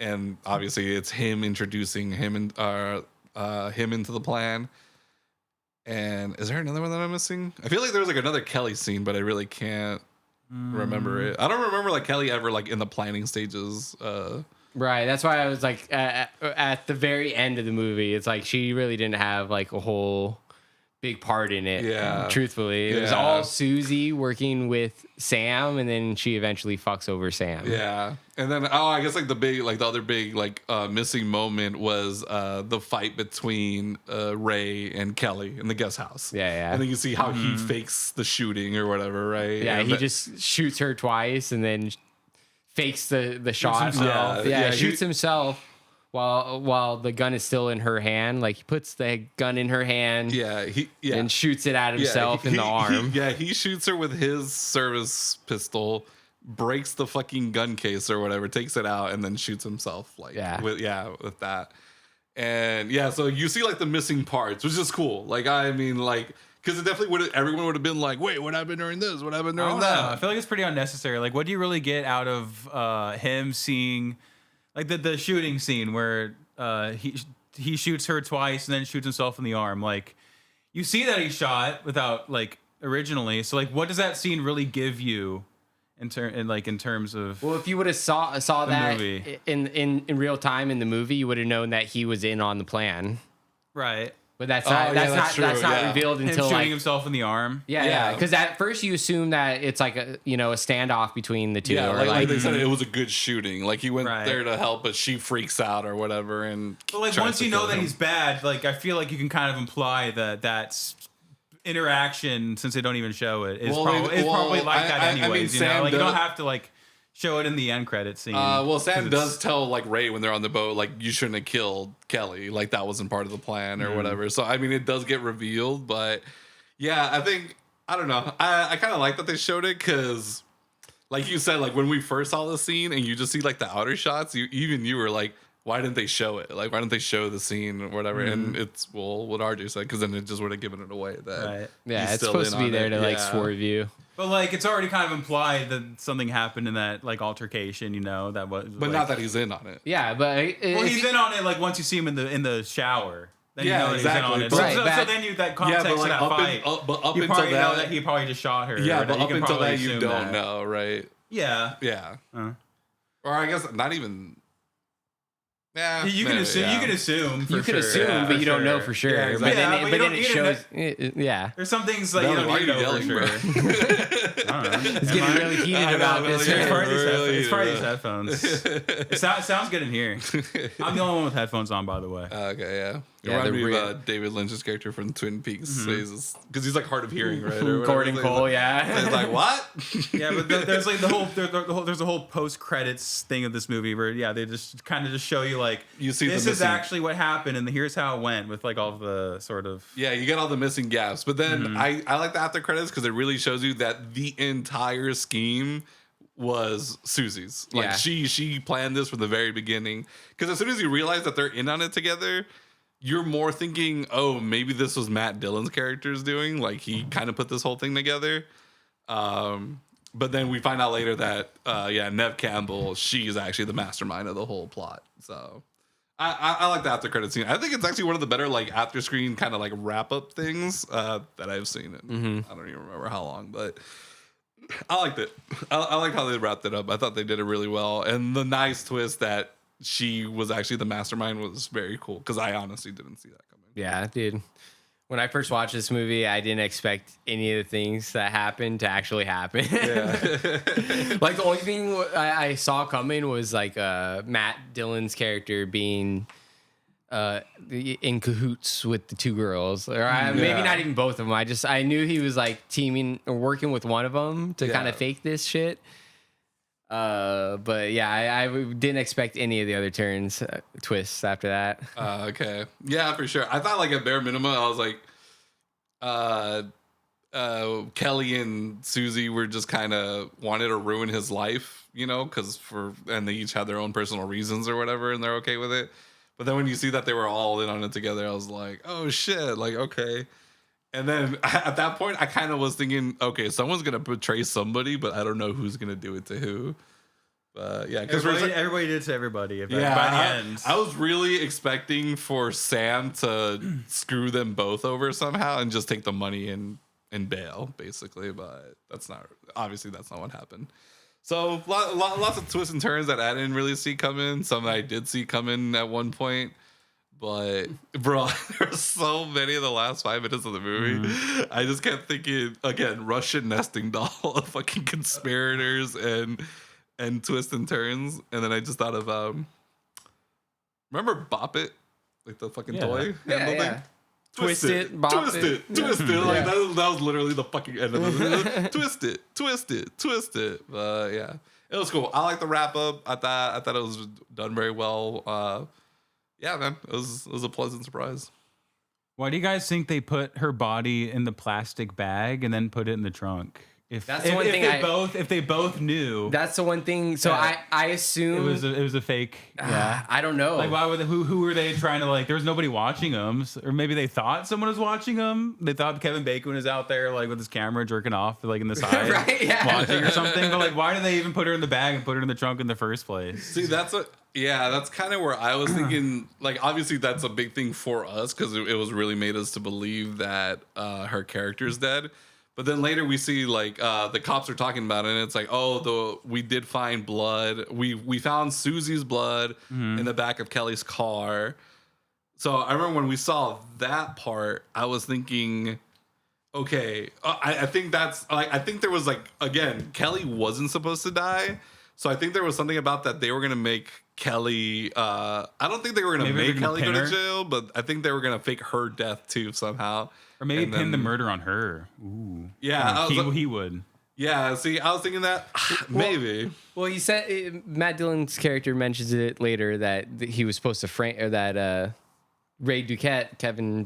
And obviously, it's him introducing him into the plan. And is there another one that I'm missing? I feel like there's like another Kelly scene, but I really can't remember it. I don't remember like Kelly ever like in the planning stages. Right. That's why I was like at the very end of the movie. It's like she really didn't have like a whole big part in it. Yeah. Truthfully, it was all Susie working with Sam, and then she eventually fucks over Sam. Yeah. And then I guess like the other big missing moment was the fight between Ray and Kelly in the guest house. Yeah. And then you see how he fakes the shooting or whatever, right? Yeah, and he just shoots her twice and then fakes the shot. Shoots himself. While the gun is still in her hand, like he puts the gun in her hand, and shoots it at himself in the arm. He shoots her with his service pistol, breaks the fucking gun case or whatever, takes it out, and then shoots himself. With that, and so you see like the missing parts, which is cool. Like, I mean, like, because it definitely everyone would have been like, wait, what happened during this? What happened during that? I feel like it's pretty unnecessary. Like, what do you really get out of him seeing? Like the shooting scene where he shoots her twice and then shoots himself in the arm. Like, you see that he shot without like originally. So like, what does that scene really give you in terms of? Well, if you would have saw that movie. in real time in the movie, you would have known that he was in on the plan. Right. But that's not revealed Him until shooting himself in the arm. Yeah. Because at first you assume that it's like a standoff between the two. Yeah, or like they said, it was a good shooting. Like he went Right. there to help, but she freaks out or whatever. And But like once you know that he's bad, like I feel like you can kind of imply that that's interaction, since they don't even show it, is probably like that anyways. You don't have to like show it in the end credit scene. Well, Sam does tell like Ray when they're on the boat, like, you shouldn't have killed Kelly. Like that wasn't part of the plan or whatever. So I mean, it does get revealed, but yeah, I don't know. I kind of like that they showed it because, like you said, like when we first saw the scene and you just see like the outer shots, you were like, why didn't they show it? Like, why didn't they show the scene or whatever? And it's what RJ said, because then it just would have given it away. That it's supposed to be there to like swerve you. But like, it's already kind of implied that something happened in that like altercation, that was. But like, not that he's in on it. Yeah, but he's in on it. Like once you see him in the shower, then you know exactly. He's in on it. So then that context of that fight, you probably know that he probably just shot her. Yeah, but up until that, you don't know, right? Yeah. Yeah. Or I guess not even. Yeah, you can assume. Yeah. You can assume. You can assume, but you don't know for sure. Yeah, exactly. But then it shows. There's some things like you don't need to know for sure. I don't know. It's getting really heated about this. It's part of these headphones. It sounds good in here. I'm the only one with headphones on, by the way. Okay, yeah. It reminded me of David Lynch's character from Twin Peaks. Because he's like hard of hearing, right? Gordon Cole, yeah. It's like, what? Yeah, but there's like there's a whole post credits thing of this movie where they just kind of just show you like, you see this is actually what happened and here's how it went with like all the sort of you get all the missing gaps. But then I like the after credits because it really shows you that the entire scheme was Susie's. Like she planned this from the very beginning. Because as soon as you realize that they're in on it together, you're more thinking, oh, maybe this was Matt Dillon's character's doing. Like he kind of put this whole thing together. But then we find out later that Neve Campbell, she's actually the mastermind of the whole plot. So I like the after credit scene. I think it's actually one of the better like after screen kind of like wrap up things that I've seen. I don't even remember how long, but I liked it. I like how they wrapped it up. I thought they did it really well. And the nice twist that she was actually the mastermind was very cool because I honestly didn't see that coming. Yeah, dude. When I first watched this movie, I didn't expect any of the things that happened to actually happen. Yeah. Like the only thing I saw coming was like Matt Dillon's character being in cahoots with the two girls, or maybe not even both of them. I knew he was like teaming or working with one of them to kind of fake this shit. But yeah, I didn't expect any of the other twists after that. Okay. Yeah, for sure. I thought like at bare minimum, I was like, Kelly and Susie were just kind of wanted to ruin his life, and they each had their own personal reasons or whatever, and they're okay with it. But then when you see that they were all in on it together, I was like, oh shit, like, okay. And then at that point, I kind of was thinking, okay, someone's going to betray somebody, but I don't know who's going to do it to who. But yeah, because everybody did it to everybody. By the end. I was really expecting for Sam to screw them both over somehow and just take the money and bail, basically. But that's not what happened. So lots of twists and turns that I didn't really see coming. Some I did see coming at one point. But bro, there's so many of the last 5 minutes of the movie. I just kept thinking again, Russian nesting doll of fucking conspirators and twists and turns. And then I just thought of remember Bop It? Like the fucking toy handle thing? Twist it, bop twist it. Like that was literally the fucking end of it. Twist it. Yeah. It was cool. I like the wrap up. I thought it was done very well. Yeah, man, it was a pleasant surprise. Why do you guys think they put her body in the plastic bag and then put it in the trunk? That's the one thing if they both knew. That's the one thing. So I assume it was a fake. Yeah, I don't know. Like, why would who were they trying to like? There was nobody watching them, or maybe they thought someone was watching them. They thought Kevin Bacon was out there like with his camera jerking off like in the side, right? Yeah. watching or something. But like, why did they even put her in the bag and put her in the trunk in the first place? See, that's kind of where I was thinking. Like, obviously, that's a big thing for us because it was really made us to believe that her character's dead. But then later we see like the cops are talking about it, and it's like, oh, we did find blood. We found Susie's blood in the back of Kelly's car. So I remember when we saw that part, I was thinking, okay, I think that's like I think there was like again, Kelly wasn't supposed to die. So I think there was something about that they were gonna make Kelly. I don't think they were gonna make Kelly go to jail, but I think they were gonna fake her death too somehow. Or maybe pin the murder on her. Ooh. Yeah. He would. Yeah, see, I was thinking that maybe. Well, you said Matt Dillon's character mentions it later that he was supposed to frame, or that Ray Duquette, Kevin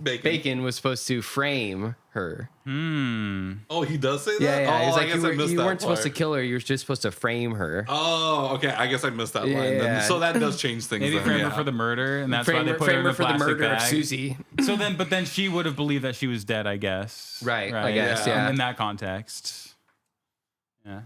Bacon was supposed to frame her. Oh, he does say that? Yeah. Oh, He's like, I guess you weren't supposed to kill her. You were just supposed to frame her. Oh, okay. I guess I missed that line. Then. So that does change things. Maybe frame her for the murder, and that's why they put her in the for the plastic murder bag. of Susie. But then she would have believed that she was dead, I guess. Right. I guess, yeah. In that context. Yeah.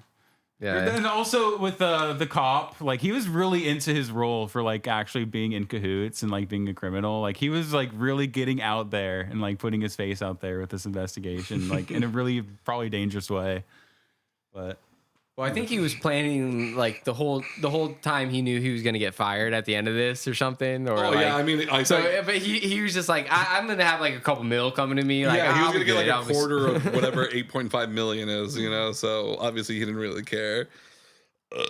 Yeah. And also with the cop, like he was really into his role for like actually being in cahoots and like being a criminal. Like he was like really getting out there and like putting his face out there with this investigation, like in a really probably dangerous way. But well, I think he was planning like the whole time he knew he was going to get fired at the end of this or something. Or yeah, I mean, but he was just like, I'm going to have like a couple mil coming to me. Like, yeah, he was going to get like a quarter of whatever 8.5 million is, you know. So obviously he didn't really care. It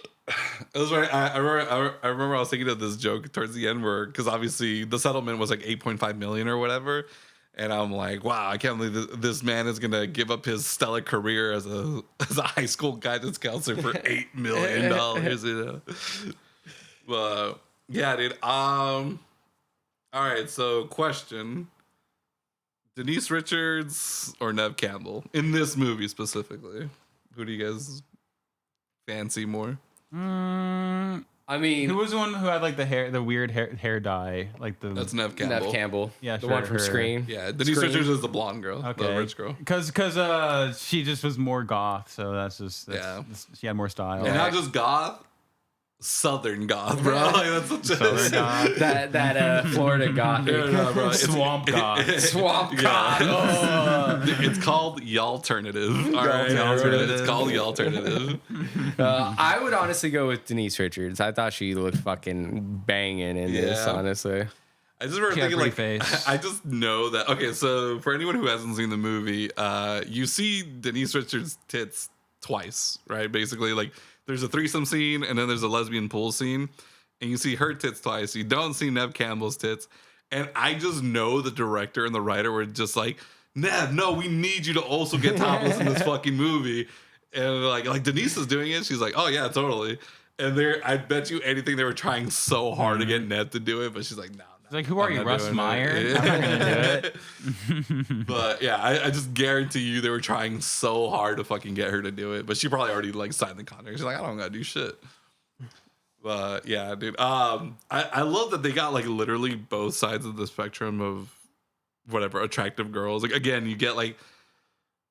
was right. I remember I was thinking of this joke towards the end where because obviously the settlement was like 8.5 million or whatever. And I'm like, wow, I can't believe this man is gonna give up his stellar career as a high school guidance counselor for $8 million. You know, but yeah, dude. All right. So, question: Denise Richards or Neve Campbell in this movie specifically? Who do you guys fancy more? I mean, who was the one who had like the weird hair dye, like that's Neve Campbell. Neve Campbell, yeah, the one from Scream. Yeah, Denise Richards is the blonde girl, okay. the rich girl. Because she just was more goth, so she had more style. And not just goth, Southern goth, bro. Like, that's such Southern goth. that Florida goth, bro. Swamp goth, swamp goth. Oh. It's called y'alternative. All right, it's called y'alternative. I would honestly go with Denise Richards. I thought she looked fucking banging in this. Honestly, I just remember thinking like, face. I just know that. Okay, so for anyone who hasn't seen the movie, you see Denise Richards' tits twice, right? Basically, like. There's a threesome scene, and then there's a lesbian pool scene, and you see her tits twice. You don't see Neve Campbell's tits. And I just know the director and the writer were just like, Neve, no, we need you to also get topless in this fucking movie. And like Denise is doing it. She's like, oh, yeah, totally. And I bet you anything they were trying so hard to get Neve to do it, but she's like, no. It's like, who are you, Russ Meyer? I'm not going to do it. But yeah, I just guarantee you they were trying so hard to fucking get her to do it. But she probably already like signed the contract. She's like, I don't gotta do shit. But yeah, dude. I love that they got like literally both sides of the spectrum of whatever attractive girls. Like again, you get like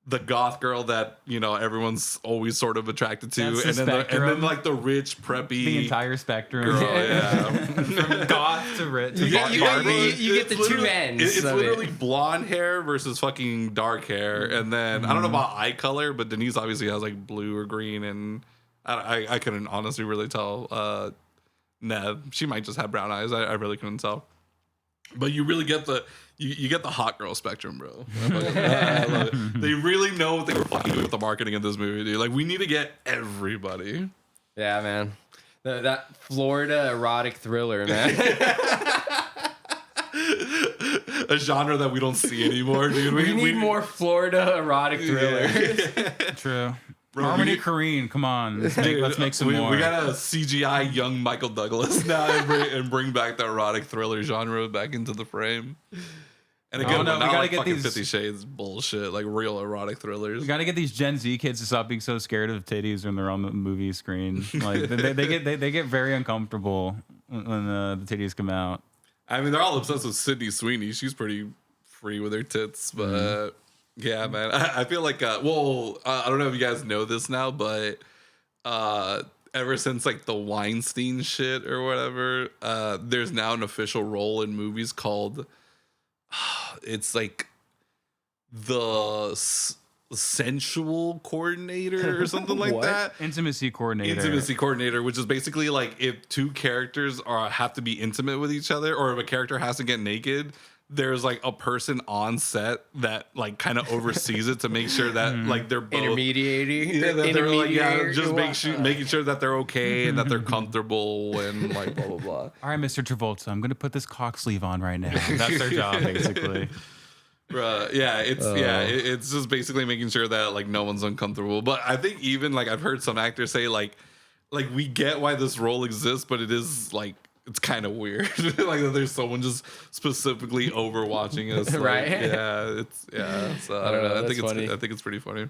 the goth girl that, you know, everyone's always sort of attracted to, and then like the rich preppy, the entire spectrum, girl, yeah. From goth to rich. You get the two ends. It's literally blonde hair versus fucking dark hair, and then I don't know about eye color, but Denise obviously has like blue or green, and I couldn't honestly really tell. Neve, she might just have brown eyes. I really couldn't tell. But you really get you get the hot girl spectrum, bro. I love it. They really know what they were fucking doing with the marketing of this movie, dude. Like, we need to get everybody. Yeah, man. That Florida erotic thriller, man. A genre that we don't see anymore, dude. We need more Florida erotic thrillers. Yeah. True. Bro, Harmony Korine, come on. Let's make some more. We got a CGI young Michael Douglas now and bring back the erotic thriller genre back into the frame. And again, no, not we like gotta get fucking these. 50 Shades bullshit, like real erotic thrillers. We got to get these Gen Z kids to stop being so scared of titties when they're on the movie screen. Like they get very uncomfortable when the titties come out. I mean, they're all obsessed with Sydney Sweeney. She's pretty free with her tits, but yeah, man. I feel like, I don't know if you guys know this now, but ever since like the Weinstein shit or whatever, there's now an official role in movies called, it's like the sensual coordinator or something like that. Intimacy coordinator, Which is basically like if two characters have to be intimate with each other, or if a character has to get naked, there's like a person on set that like kind of oversees it to make sure that like they're both Intermediary. that they're like, just Intermediary. making sure that they're okay and that they're comfortable and like blah blah blah. All right, Mr. Travolta, I'm gonna put this cock sleeve on right now. That's their job, basically. It's just basically making sure that like no one's uncomfortable. But I think even like I've heard some actors say like we get why this role exists, but it is like it's kind of weird like that there's someone just specifically overwatching us, like, right? So I don't know. I think it's pretty funny.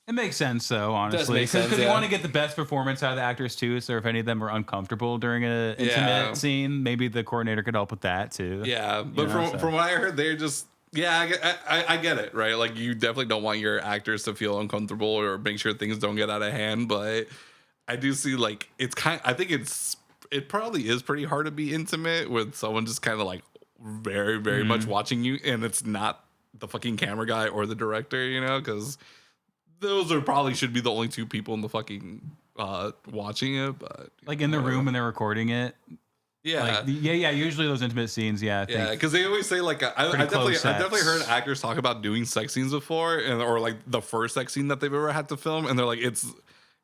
It makes sense, though, honestly, because you want to get the best performance out of the actors too. So if any of them are uncomfortable during an intimate scene, maybe the coordinator could help with that too. Yeah, but from what I heard, they're just I get it, right? Like you definitely don't want your actors to feel uncomfortable or make sure things don't get out of hand, but I do see like I think it probably is pretty hard to be intimate with someone just kind of like very, very much watching you, and it's not the fucking camera guy or the director, you know, because those probably should be the only two people in the fucking watching it, but like in the room when they're recording it. Yeah, like, usually those intimate scenes, because they always say like I definitely heard actors talk about doing sex scenes before, or like the first sex scene that they've ever had to film, and they're like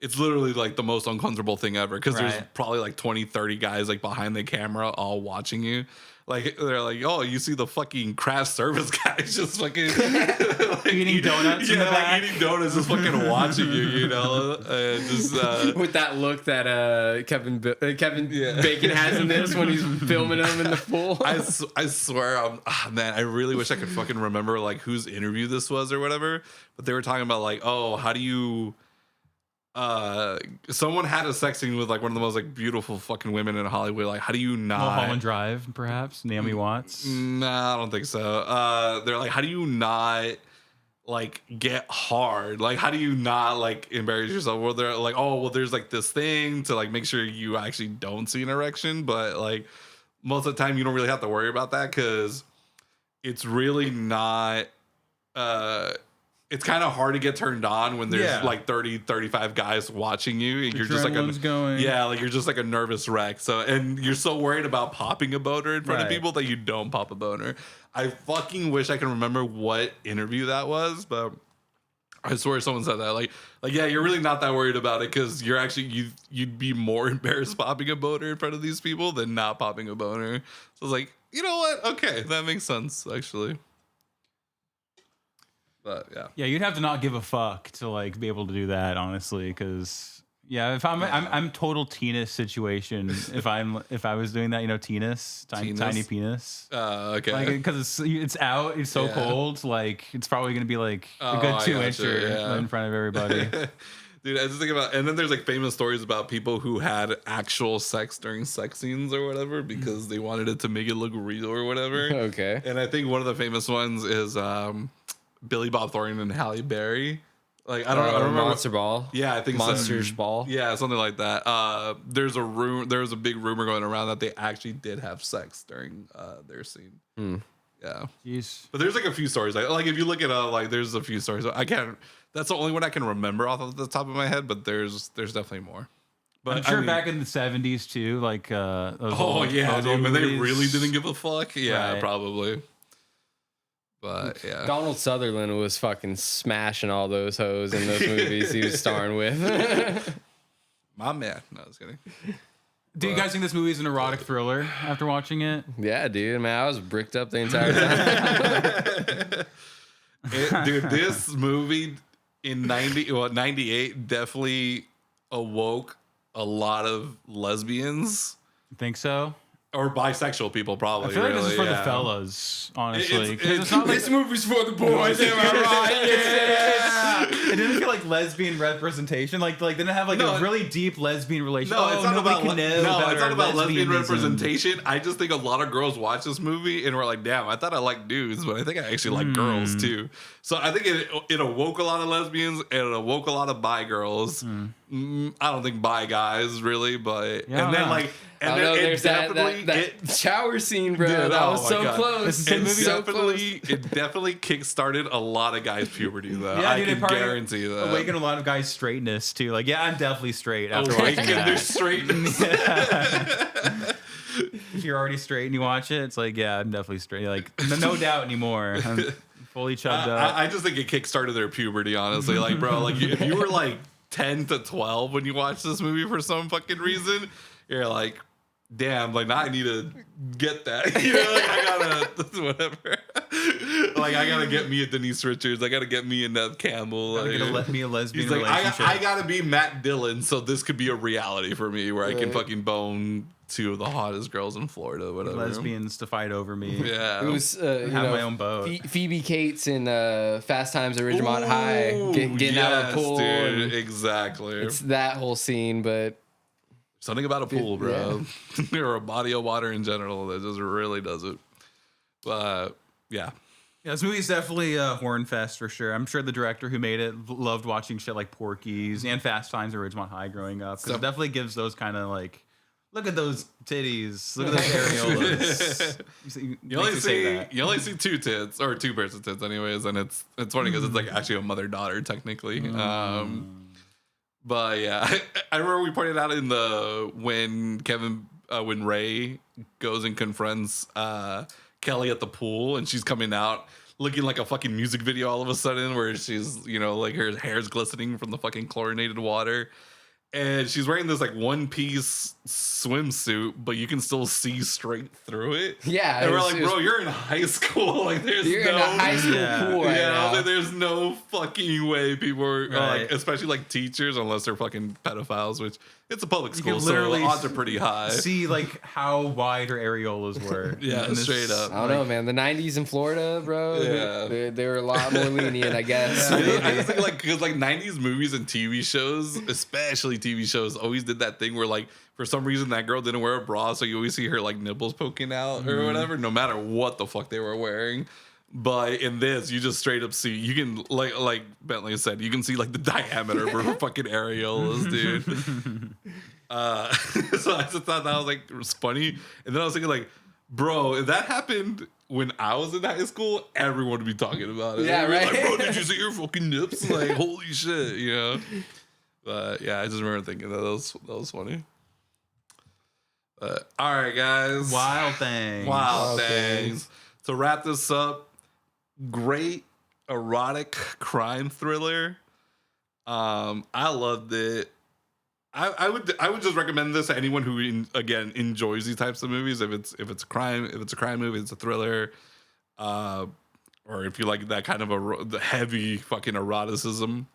it's literally like the most uncomfortable thing ever because there's probably like 20-30 guys like behind the camera all watching you. Like they're like, oh, you see the fucking craft service guys just fucking like, eating donuts in the back. Eating donuts, just fucking watching you, you know, with that look that Kevin Bacon has in this when he's filming him in the pool. I swear, man, I really wish I could fucking remember like whose interview this was or whatever. But they were talking about like, oh, how do you? Someone had a sex scene with like one of the most like beautiful fucking women in Hollywood. Like, how do you not? Mulholland Drive, perhaps Naomi Watts. Nah, I don't think so. They're like, how do you not like get hard? Like, how do you not like embarrass yourself? Well, they're like, oh, well, there's like this thing to like make sure you actually don't see an erection, but like most of the time you don't really have to worry about that because it's really not. It's kind of hard to get turned on when there's like 30-35 guys watching you and you're just like you're just like a nervous wreck. So and you're so worried about popping a boner in front of people that you don't pop a boner. I fucking wish I can remember what interview that was, but I swear someone said that. Like yeah, you're really not that worried about it because you're actually you'd be more embarrassed popping a boner in front of these people than not popping a boner. So I was like, you know what? Okay, that makes sense actually. But yeah, you'd have to not give a fuck to like be able to do that, honestly. Because if I'm total Teenus situation. if I was doing that, you know, Teenus, tiny penis. Okay. Like because it's out, it's so cold. Like it's probably gonna be like a good 2-incher in front of everybody. Dude, I just think about, and then there's like famous stories about people who had actual sex during sex scenes or whatever because they wanted it to make it look real or whatever. Okay. And I think one of the famous ones is Billy Bob Thornton and Halle Berry. Like I don't remember. Monster Ball. Yeah, I think Monsters Ball. Yeah, something like that. There's a big rumor going around that they actually did have sex during their scene. Yeah. Jeez. But there's like a few stories. Like if you look at like there's a few stories. That's the only one I can remember off of the top of my head, but there's definitely more. But I'm sure back in the 70s too, like dude, when they really didn't give a fuck. Yeah, probably. But yeah, Donald Sutherland was fucking smashing all those hoes in those movies he was starring with. My man. No, I was kidding. Do you guys think this movie is an erotic thriller after watching it? Yeah, dude. Man, I was bricked up the entire time. Dude, this movie in 98 definitely awoke a lot of lesbians. Think so? or bisexual people probably. I feel like really, this is for the yeah. fellas, honestly. It's not like This movie's for the boys, am I right? Yeah. it didn't feel like lesbian representation. Like they didn't have like a really deep lesbian relationship. No, it's not about it's not about lesbian lesbianism. representation. I just think a lot of girls watch this movie and were like, "Damn, I thought I liked dudes, but I think I actually like girls too." So I think it awoke a lot of lesbians and it awoke a lot of bi girls. I don't think bi guys really, but and then like. And then there's that shower scene, bro. Dude, that was so close. It definitely kickstarted a lot of guys' puberty, though. Yeah, I dude, can guarantee that. Awakened a lot of guys' straightness too. Like, yeah, I'm definitely straight after Awakened watching their that. straightness. If you're already straight and you watch it, it's like, yeah, I'm definitely straight. Like, no doubt anymore. I'm fully chugged up. I just think it kickstarted their puberty, honestly. Like, bro, like if you were like 10 to 12 when you watched this movie for some fucking reason, you're like, damn, like now I need to get that. You know, like I gotta whatever. Like I gotta get me a Denise Richards. I gotta get me a Neve Campbell. Gotta let me a lesbian he's like, relationship. I gotta be Matt Dillon, so this could be a reality for me where I can fucking bone two of the hottest girls in Florida, whatever. Lesbians to fight over me. Yeah, It was have my own boat. Phoebe Cates in Fast Times at Ridgemont High getting out of the pool. Dude, exactly. It's that whole scene, but Something about a pool, bro, or a body of water in general that just really does it. But yeah. Yeah, this movie's definitely a horn fest for sure. I'm sure the director who made it loved watching shit like Porky's and Fast Times at Ridgemont High growing up. Because it definitely gives those kind of like, look at those titties, look at those areolas. You only see two tits or two pairs of tits, anyways, and it's funny because it's like actually a mother daughter technically. But yeah, I remember we pointed out in when Ray goes and confronts Kelly at the pool, and she's coming out looking like a fucking music video all of a sudden, where she's, you know, like her hair's glistening from the fucking chlorinated water. And she's wearing this like one-piece swimsuit, but you can still see straight through it. Yeah, and we're like, bro, you're in high school. Like, you're in a high school pool right now. Like, there's no fucking way people are like, especially like teachers, unless they're fucking pedophiles, which it's a public school, so the odds are pretty high. See like how wide her areolas were. Yeah, straight up. I don't know, man. The '90s in Florida, bro. Yeah, they were a lot more lenient, I guess. I just think like because like '90s movies and TV shows, especially TV shows, always did that thing where like for some reason that girl didn't wear a bra, so you always see her like nipples poking out or whatever, no matter what the fuck they were wearing. But in this, you just straight up see, you can like Bentley said, you can see like the diameter of her fucking areolas, dude. So I just thought that was like was funny, and then I was thinking like, bro, if that happened when I was in high school, everyone would be talking about it. Yeah, right. Like, bro, did you see your fucking nips? Like, holy shit, you know. But yeah, I just remember thinking that was funny. All right, guys. Wild things. Wild things. To wrap this up, great erotic crime thriller. I loved it. I would just recommend this to anyone who again enjoys these types of movies. If it's a crime movie, it's a thriller, or if you like that kind of the heavy fucking eroticism.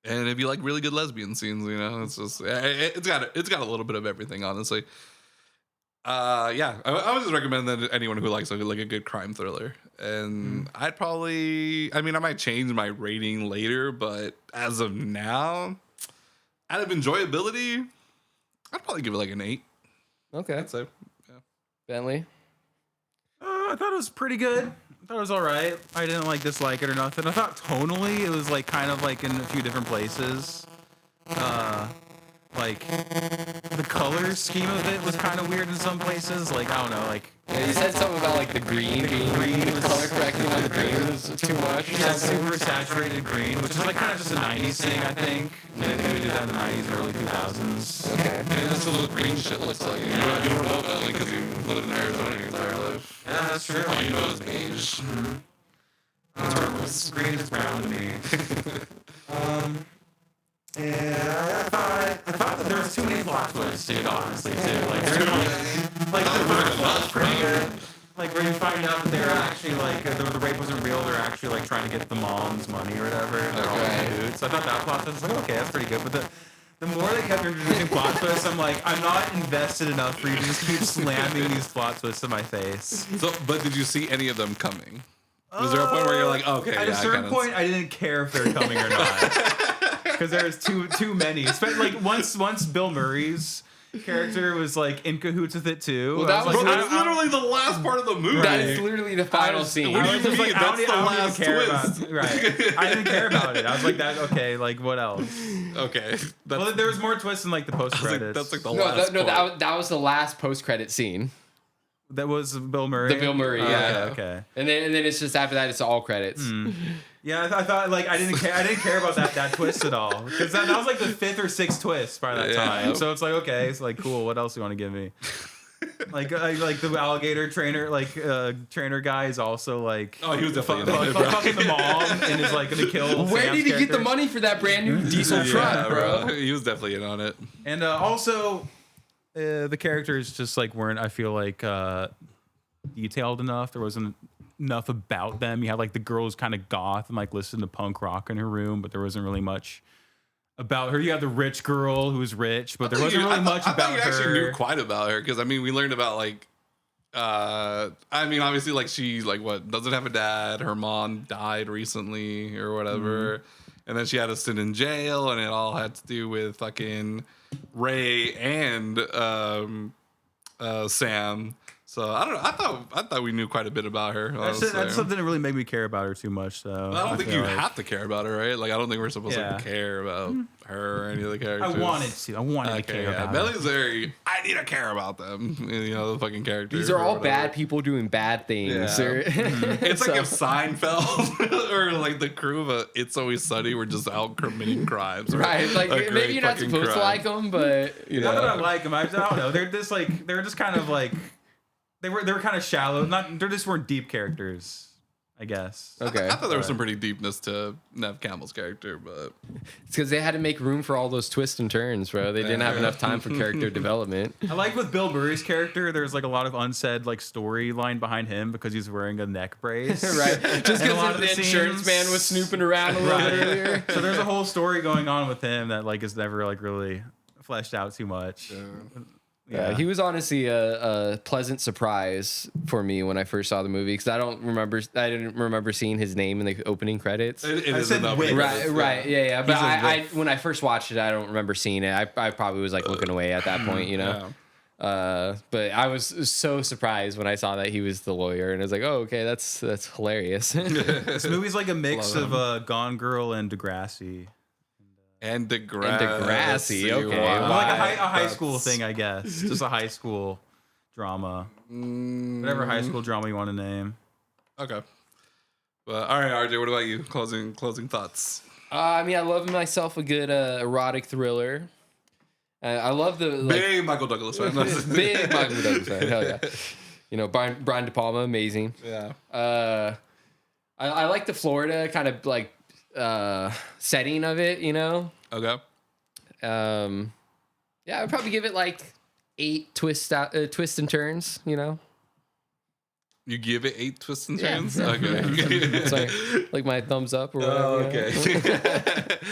And if you like really good lesbian scenes, you know, it's just it's got a little bit of everything, honestly. Yeah, I would just recommend that to anyone who likes like a good crime thriller. And I might change my rating later, but as of now, out of enjoyability, I'd probably give it like an 8. Okay, I'd say. Yeah. Bentley. I thought it was pretty good. I thought it was all right. I didn't like dislike it or nothing. I thought tonally it was like kind of like in a few different places. Like the color scheme of it was kind of weird in some places. Like I don't know, like Yeah, you said something about like the green was color correcting on the green was too much. yeah, super saturated green, which is like kind of just a '90s thing, I think. They did that in the '90s, early 2000s. Okay. And that's what green shit looks like. You don't know that because you lived in Arizona your entire life. Yeah, that's true. All you know is beige. Green is brown to me. Yeah, I thought that there was too many plot twists, dude, honestly, too. Like, the first one was pretty good. Like, where you find out that they're actually, like, the rape wasn't real, they're actually, like, trying to get the mom's money or whatever, and they're all dudes. So I thought that plot twist was like, okay, that's pretty good. But The more they kept introducing plot twists, I'm like, I'm not invested enough for you to just keep slamming these plot twists in my face. So, but did you see any of them coming? Was there a point where you're like, okay, at a certain point, I didn't care if they're coming or not, because there was too many. Especially like once Bill Murray's character was like in cahoots with it too. Well, that was Bro, that's literally the last part of the movie. That is literally the final scene. What do you mean? That's the last twist. Right. I didn't care about it. I was like, that okay, like what else? Okay. Well, there was more twists in like the post credits. Like, that's like the last that was the last post-credit scene. That was Bill Murray. The Bill Murray, yeah. Okay. And then it's just after that, it's all credits. Yeah, I thought like I didn't care about that twist at all, because that was like the 5th or 6th twist by that time. So it's like, okay, it's like cool. What else do you want to give me? like the alligator trainer guy is also like, oh, he was definitely fucking the mom and is like gonna kill. Where Sam's did he get character. the money for that brand new diesel truck, bro? He was definitely in on it. And also, the characters just like weren't, I feel like, detailed enough. There wasn't enough about them. You had like the girl who's kind of goth and like listened to punk rock in her room, but there wasn't really much about her. You had the rich girl who was rich, but there wasn't really much about her. I actually knew quite about her, because I mean, we learned about like, I mean, obviously, like she like what doesn't have a dad. Her mom died recently or whatever, and then she had a stint in jail, and it all had to do with fucking Ray and Sam. So I don't know. I thought we knew quite a bit about her. That's something that really made me care about her too much, though. I don't think you have to care about her, right? Like I don't think we're supposed to care about her or any of the characters. I wanted to care about her. Belly's very. I need to care about them. You know, the fucking characters. These are all bad people doing bad things. Yeah. It's like if Seinfeld or like the crew of It's Always Sunny were just out committing crimes. Right? Like maybe you're not supposed to like them, but you know. Not that I like them. I don't know. They're just kind of like. They were kind of shallow. They just weren't deep characters, I guess. Okay. I thought there was some pretty deepness to Neve Campbell's character, but it's because they had to make room for all those twists and turns, bro. They didn't have enough time for character development. I like with Bill Murray's character, there's like a lot of unsaid like storyline behind him because he's wearing a neck brace. Right. Just because the insurance man was snooping around a little bit earlier. So there's a whole story going on with him that like is never like really fleshed out too much. Yeah, he was honestly a pleasant surprise for me when I first saw the movie, because I didn't remember seeing his name in the opening credits. it is in the opening credits. Right, yeah. But I when I first watched it, I don't remember seeing it. I probably was like looking away at that point, you know. Yeah. But I was so surprised when I saw that he was the lawyer, and I was like, oh, okay, that's hilarious. This movie's like a mix of Gone Girl and Degrassi. And Degrassi. Okay. Wow. Like a high school thing, I guess. Just a high school drama. Whatever high school drama you want to name. Okay. Well, all right, RJ, what about you? Closing thoughts. I mean, I love myself a good erotic thriller. I love the big Michael Douglas fan. Big Michael Douglas fan. Hell yeah. You know, Brian De Palma, amazing. Yeah. I like the Florida kind of like setting of it, you know. Okay. Yeah, I'd probably give it like 8 twists and turns, you know. You give it 8 twists and turns? Yeah. Okay. Sorry, like my thumbs up or whatever. Okay.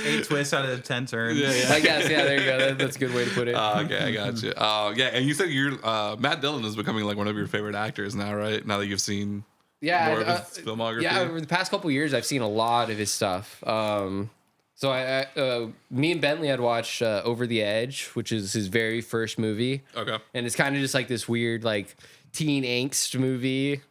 8 twists out of 10 turns. Yeah. I guess, yeah, there you go. That's a good way to put it. Okay, I got you. Yeah, and you said Matt Dillon is becoming like one of your favorite actors now, right? Now that you've seen more of his filmography. Yeah, over the past couple of years, I've seen a lot of his stuff. So me and Bentley had watched Over the Edge, which is his very first movie. Okay. And it's kind of just like this weird like teen angst movie.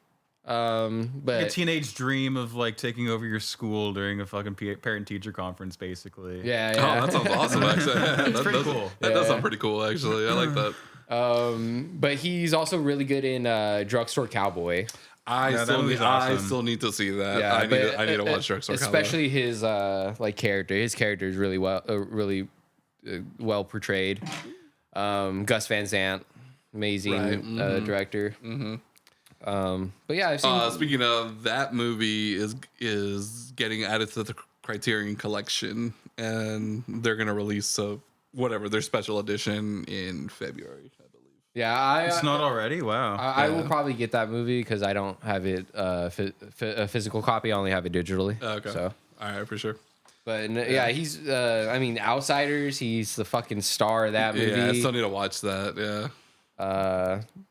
But a teenage dream of like taking over your school during a fucking parent teacher conference, basically. Yeah. Oh, that sounds awesome. Actually, that's pretty cool. That does sound pretty cool. Actually, I like that. But he's also really good in Drugstore Cowboy. I still need to see that. Yeah, I need to watch Drugstore Cowboy. Especially his like character. His character is really well portrayed. Gus Van Sant, amazing director. Mm-hmm. But yeah, I've seen. Speaking of, that movie is getting added to the Criterion Collection, and they're gonna release their special edition in February, I believe. Yeah, it's not already. Wow. I will probably get that movie because I don't have it a physical copy. I only have it digitally. Okay. So all right, for sure. But yeah, he's. I mean, Outsiders. He's the fucking star of that movie. Yeah, I still need to watch that. Yeah.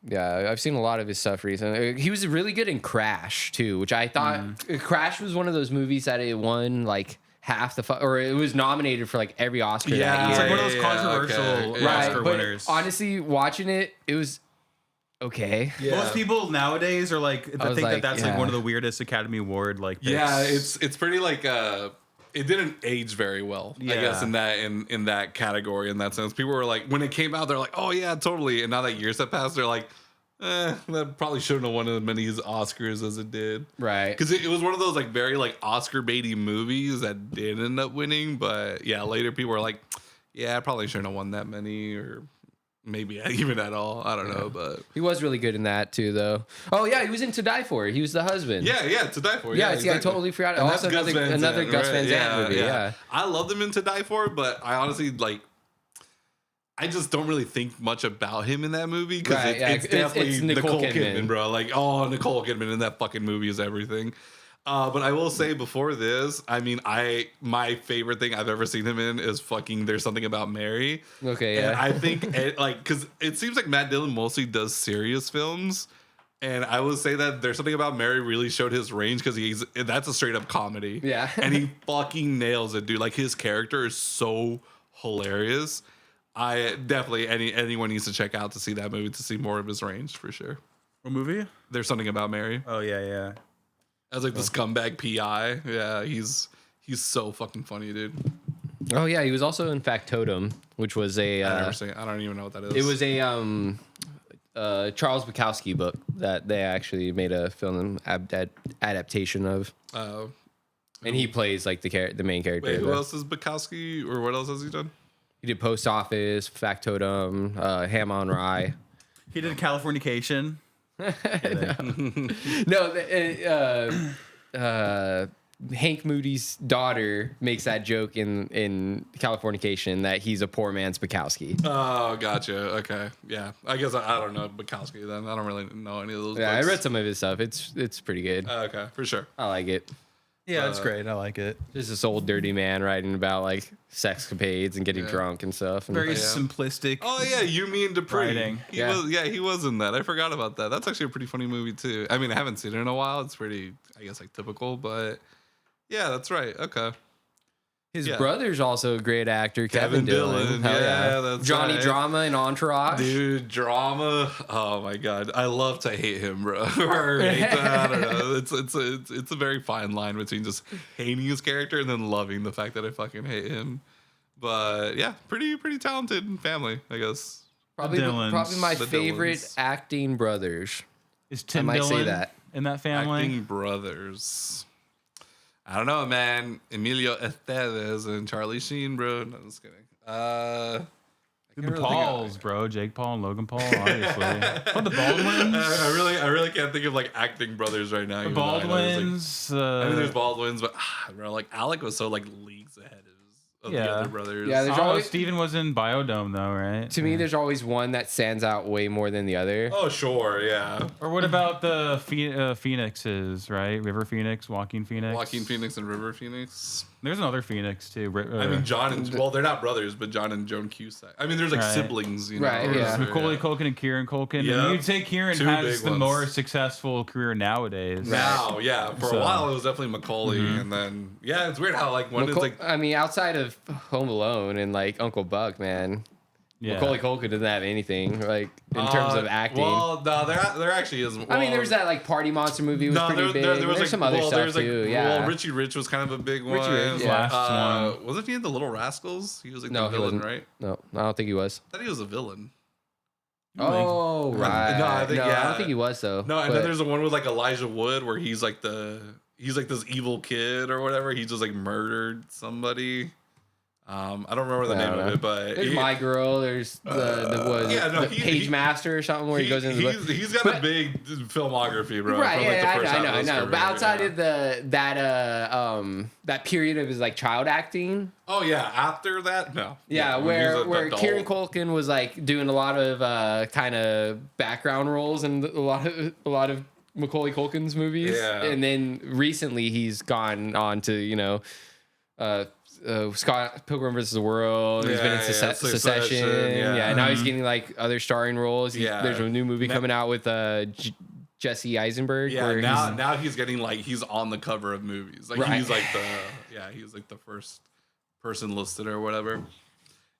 Yeah, I've seen a lot of his stuff recently. He was really good in Crash too, which I thought Crash was one of those movies that it won like half the or it was nominated for like every Oscar that year. It's like one of those controversial Oscar winners. Honestly, watching it, it was okay. Yeah. Most people nowadays are like, I think like, that's like one of the weirdest Academy Award like picks. Yeah, it's pretty like it didn't age very well, I guess, in that category, in that sense. People were like, when it came out, they're like, oh yeah, totally. And now that years have passed, they're like, that probably shouldn't have won as many Oscars as it did. Right. Because it was one of those like very like Oscar baity movies that did end up winning. But yeah, later people were like, yeah, I probably shouldn't have won that many, or maybe even at all. I don't know, but he was really good in that too, though. Oh yeah, he was in To Die For. He was the husband. Yeah, To Die For. Yeah, see, I totally forgot. And Also, another Gus Van Sant movie. Yeah, I loved him in To Die For, but I honestly like. I just don't really think much about him in that movie because it's definitely Nicole Kidman, bro. Like, oh, Nicole Kidman in that fucking movie is everything. But I will say before this, I mean, my favorite thing I've ever seen him in is fucking There's Something About Mary. Okay, yeah. And I think because it seems like Matt Dillon mostly does serious films. And I would say that There's Something About Mary really showed his range because that's a straight up comedy. Yeah. And he fucking nails it, dude. Like his character is so hilarious. I definitely anyone needs to check out to see that movie to see more of his range for sure. What movie? There's Something About Mary. Oh yeah. As like the scumbag PI. Yeah, he's so fucking funny, dude. Oh yeah, he was also in Factotum, which was a. I don't even know what that is. It was a Charles Bukowski book that they actually made a film adaptation of. Oh. And he plays like the main character. Wait, who else is Bukowski, or what else has he done? He did Post Office, Factotum, Ham on Rye. He did Californication. Hank Moody's daughter makes that joke in Californication that he's a poor man's Bukowski. Oh, gotcha. Okay, yeah. I guess I don't know Bukowski then. I don't really know any of those. Yeah, books. I read some of his stuff. It's pretty good. Okay, for sure. I like it. Yeah, it's great. I like it. Just this old dirty man writing about like sexcapades and getting drunk and stuff. And very simplistic. Oh yeah, You Mean Dupree. Writing. He was in that. I forgot about that. That's actually a pretty funny movie too. I mean, I haven't seen it in a while. It's pretty, I guess, like typical, but yeah, that's right. Okay. His brother's also a great actor, Kevin Dillon. Hell yeah, that's Johnny right. Drama in Entourage. Dude, Drama. Oh my god, I love to hate him, bro. Or hate I don't know. It's a very fine line between just hating his character and then loving the fact that I fucking hate him. But yeah, pretty talented family, I guess. Probably my The favorite Dillons. acting brothers. Is Tim I might Dillon say that. in that family? Acting brothers. I don't know, man. Emilio Estevez and Charlie Sheen, bro. No, I'm just kidding. The Pauls, bro. Jake Paul and Logan Paul, obviously. What, the Baldwins? I really can't think of like acting brothers right now. The Baldwins. I mean, there's Baldwins, but bro, like Alec was so like leagues ahead of the other brothers. Yeah, there's always Steven was in Biodome though, right? To me, there's always one that stands out way more than the other. Oh sure, yeah. Or what about the Phoenixes, right? River Phoenix, Joaquin Phoenix. Joaquin Phoenix and River Phoenix. There's another Phoenix too. I mean, John and they're not brothers, but John and Joan Cusack. I mean, there's like siblings, you know. Right, yeah. Macaulay Culkin and Kieran Culkin. Yeah. And you'd say Kieran Two has big the ones. more successful career nowadays. Now, yeah. For a while, it was definitely Macaulay, and then it's weird how like one is like. I mean, outside of Home Alone and like Uncle Buck, man. Yeah. Macaulay Culkin doesn't have anything like in terms of acting. Well, no, there actually is. Well, I mean, there was that like Party Monster movie was pretty big. There was There's like, some other stuff too. Yeah. Well, Richie Rich was kind of a big one. Rich, yeah. Last one. Wasn't he in the Little Rascals? He was like No, the he villain, wasn't. right? No, I don't think he was. I thought he was a villain. Oh, right. No, I think, I yeah. don't think he was though. No, and but- then there's the one with like Elijah Wood where he's like this evil kid or whatever. He just like murdered somebody. I don't remember the name of it, but there's My Girl. There's the Page Master or something where he goes into he's got a big filmography, bro. Right, from, like, the first half I of his know. career, But outside yeah. of that period of his like child acting, Oh yeah, after that, no. yeah, when he was where adult. Kieran Culkin was like doing a lot of kind of background roles in a lot of Macaulay Culkin's movies, Yeah. and then recently he's gone on to Scott Pilgrim vs. the World. He's been in Succession. Yeah. Now he's getting like other starring roles. There's a new movie coming out with Jesse Eisenberg. Yeah, now he's getting like he's on the cover of movies. Like he's like the first person listed or whatever.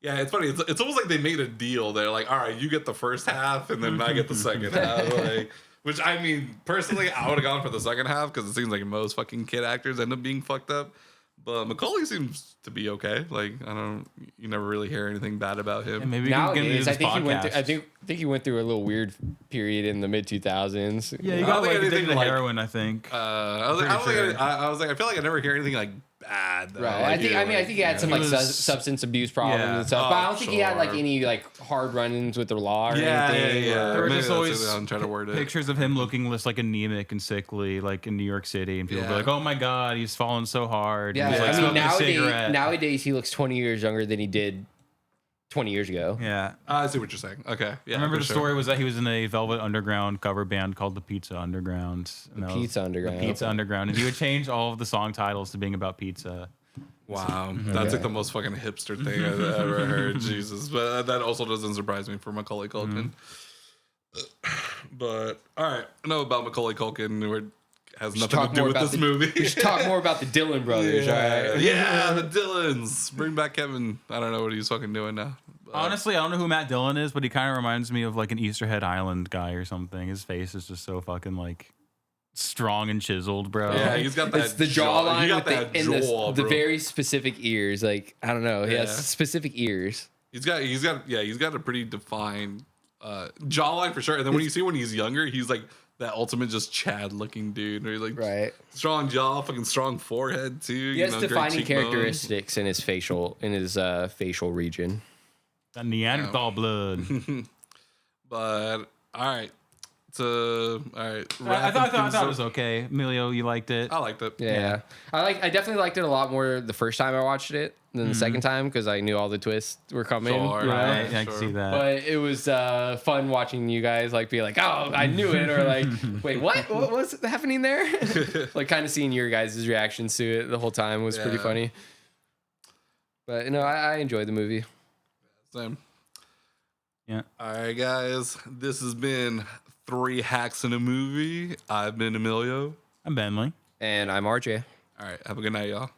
Yeah, it's funny. It's almost like they made a deal. They're like, all right, you get the first half, and then I get the second half. Like, which I mean, personally, I would have gone for the second half because it seems like most fucking kid actors end up being fucked up. But Macaulay seems to be okay. Like you never really hear anything bad about him. And maybe nowadays, I think he went through a little weird period in the mid 2000s. Yeah, he got like addicted to heroin. I think. I was like, I feel like I never hear anything like bad. Though. Right. Like, I think he had some like substance abuse problems and stuff. But I don't think he had like any like hard run-ins with the law or anything. Yeah. There were just always I'm trying to word it. pictures of him looking just like anemic and sickly, like in New York City, and people be like, "Oh my God, he's fallen so hard." Yeah, He's, like, I mean nowadays nowadays he looks 20 years younger than he did 20 years ago. Yeah, I see what you're saying. Okay, yeah. I remember the story was that he was in a Velvet Underground cover band called the Pizza Underground. Pizza Underground, and he would change all of the song titles to being about pizza. Wow, that's like the most fucking hipster thing I've ever heard. Jesus, but that also doesn't surprise me for Macaulay Culkin. But all right, I know about Macaulay Culkin. It has nothing to do with this movie. We should talk more about the Dillon brothers. Right? Yeah, the Dillons. Bring back Kevin. I don't know what he's fucking doing now. Honestly, I don't know who Matt Dillon is, but he kind of reminds me of like an Easterhead Island guy or something. His face is just so fucking like strong and chiseled, bro. Yeah, he's got that. It's the jawline with the very specific ears. Like I don't know, he has specific ears. He's got a pretty defined jawline for sure. And then when he's younger, he's like that ultimate just Chad looking dude. Where he's like strong jaw, fucking strong forehead too. He has defining characteristics in his facial region. That Neanderthal blood. But all right. I thought it was okay. Emilio, you liked it? I liked it. Yeah. I definitely liked it a lot more the first time I watched it than the second time because I knew all the twists were coming. Sure, right. I can see that. But it was fun watching you guys like be like, oh, I knew it, or like, wait, what was happening there? Like kind of seeing your guys' reactions to it the whole time was pretty funny. But I enjoyed the movie. Same. Yeah. All right, guys. This has been 3 Hacks in a Movie. I've been Emilio. I'm Benley. And I'm RJ. All right. Have a good night, y'all.